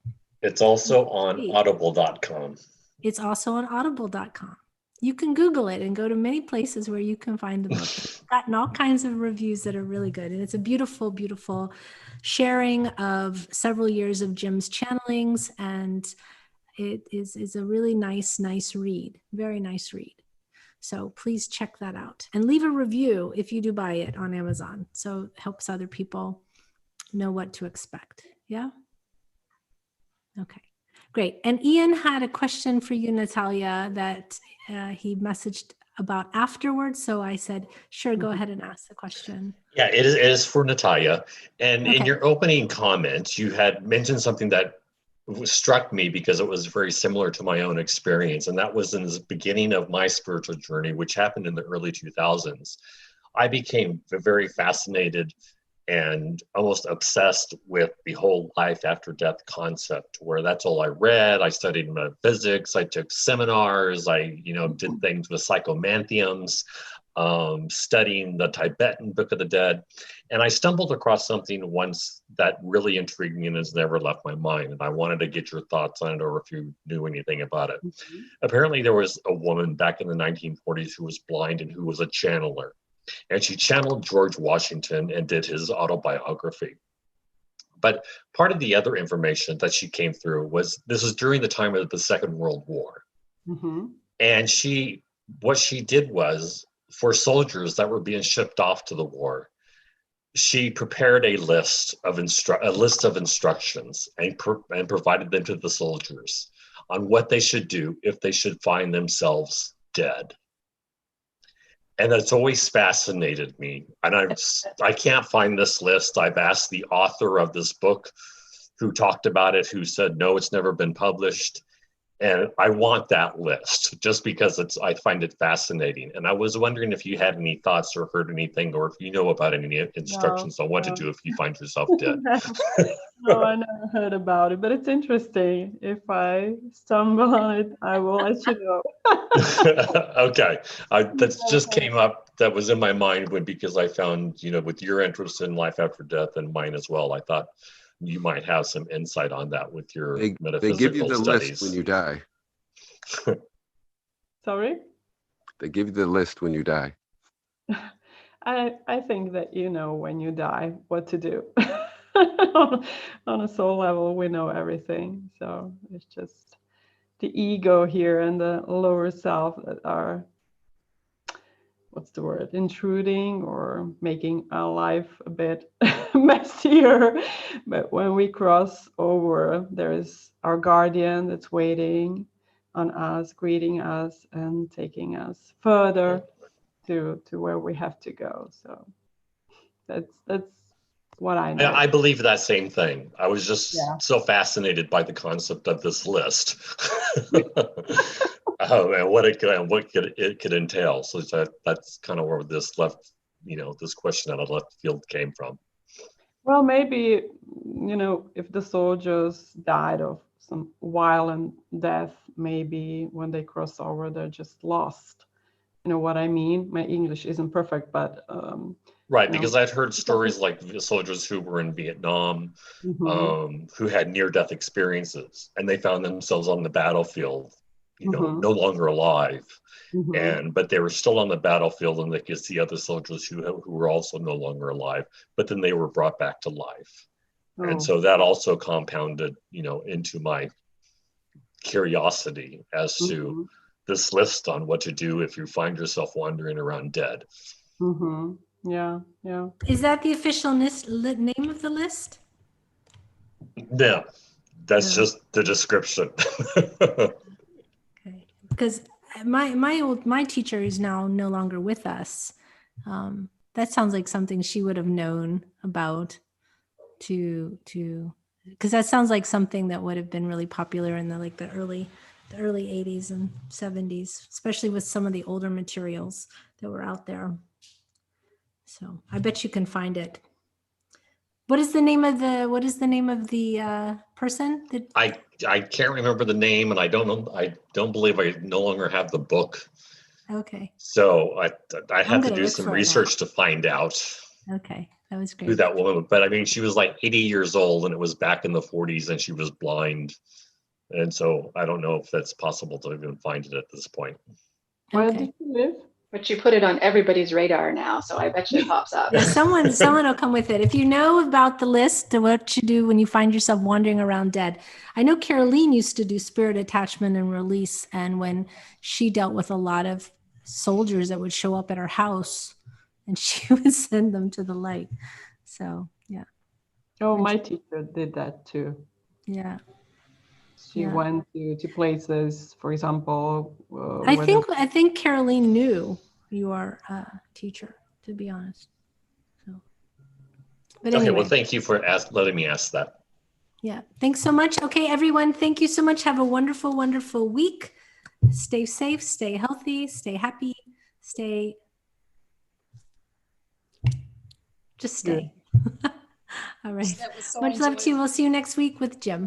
It's also on audible.com. It's also on audible.com. You can Google it and go to many places where you can find the book. It's gotten all kinds of reviews that are really good. And it's a beautiful, beautiful sharing of several years of Jim's channelings. And it is a really nice read. Very nice read. So please check that out. And leave a review if you do buy it on Amazon. So it helps other people know what to expect. Yeah? Okay. Great. And Ian had a question for you, Natalija, that he messaged about afterwards. So I said, sure, go ahead and ask the question. Yeah, it is for Natalija. And in your opening comments, you had mentioned something that struck me because it was very similar to my own experience. And that was in the beginning of my spiritual journey, which happened in the early 2000s. I became very fascinated and almost obsessed with the whole life after death concept, where that's all I read. I studied metaphysics, I took seminars, I did things with psychomanthiums, studying the Tibetan Book of the Dead. And I stumbled across something once that really intrigued me and has never left my mind. And I wanted to get your thoughts on it, or if you knew anything about it. Apparently there was a woman back in the 1940s who was blind and who was a channeler. And she channeled George Washington and did his autobiography. But part of the other information that she came through was, this was during the time of the Second World War. And what she did was, for soldiers that were being shipped off to the war, she prepared a list of instructions and provided them to the soldiers on what they should do if they should find themselves dead. And that's always fascinated me. And I can't find this list. I've asked the author of this book who talked about it, who said, no, it's never been published. And I want that list just because I find it fascinating. And I was wondering if you had any thoughts or heard anything, or if you know about any instructions on what to do if you find yourself dead. No, I never heard about it, but it's interesting. If I stumble on it, I will let you know. Okay. That just came up. That was in my mind because I found, with your interest in life after death and mine as well, I thought you might have some insight on that with your metaphysical They give you the studies. list when you die. Sorry? They give you the list when you die. I think that when you die what to do. On a soul level, we know everything. So it's just the ego here and the lower self that are, intruding or making our life a bit messier. But when we cross over, there's our guardian that's waiting on us, greeting us and taking us further to where we have to go. So that's what I know. I believe that same thing. I was just so fascinated by the concept of this list. And what it could entail. So that's kind of where this this question out of left field came from. Well, maybe, if the soldiers died of some violent death, maybe when they cross over, they're just lost. You know what I mean? My English isn't perfect, but right, because I'd heard stories like soldiers who were in Vietnam, who had near-death experiences, and they found themselves on the battlefield you know, no longer alive. But they were still on the battlefield, and they could see other soldiers who were also no longer alive, but then they were brought back to life. And so that also compounded, you know, into my curiosity as to this list on what to do if you find yourself wandering around dead. Yeah, yeah. Is that the official name of the list? No, that's just the description. Okay, because my teacher is now no longer with us. That sounds like something she would have known about because that sounds like something that would have been really popular in the early 80s and 70s, especially with some of the older materials that were out there. So I bet you can find it. What is the name of the person that I can't remember the name, and I don't believe I no longer have the book. Okay. So I had to do some research to find out. Okay, that was great. Who that woman, but I mean, she was like 80 years old, and it was back in the 40s, and she was blind, and so I don't know if that's possible to even find it at this point. Where did you live? But you put it on everybody's radar now, so I bet you it pops up. Yeah, someone will come with it. If you know about the list of what you do when you find yourself wandering around dead. I know Caroline used to do spirit attachment and release, and when she dealt with a lot of soldiers that would show up at her house, and she would send them to the light. So yeah. Oh, my teacher did that too. Yeah. She went to places, for example. I think Caroline knew your teacher, to be honest. So, but okay, anyway. well, thank you for letting me ask that. Yeah, thanks so much. Okay, everyone, thank you so much. Have a wonderful, wonderful week. Stay safe, stay healthy, stay happy, just stay. All right. So Much love to you. We'll see you next week with Jim.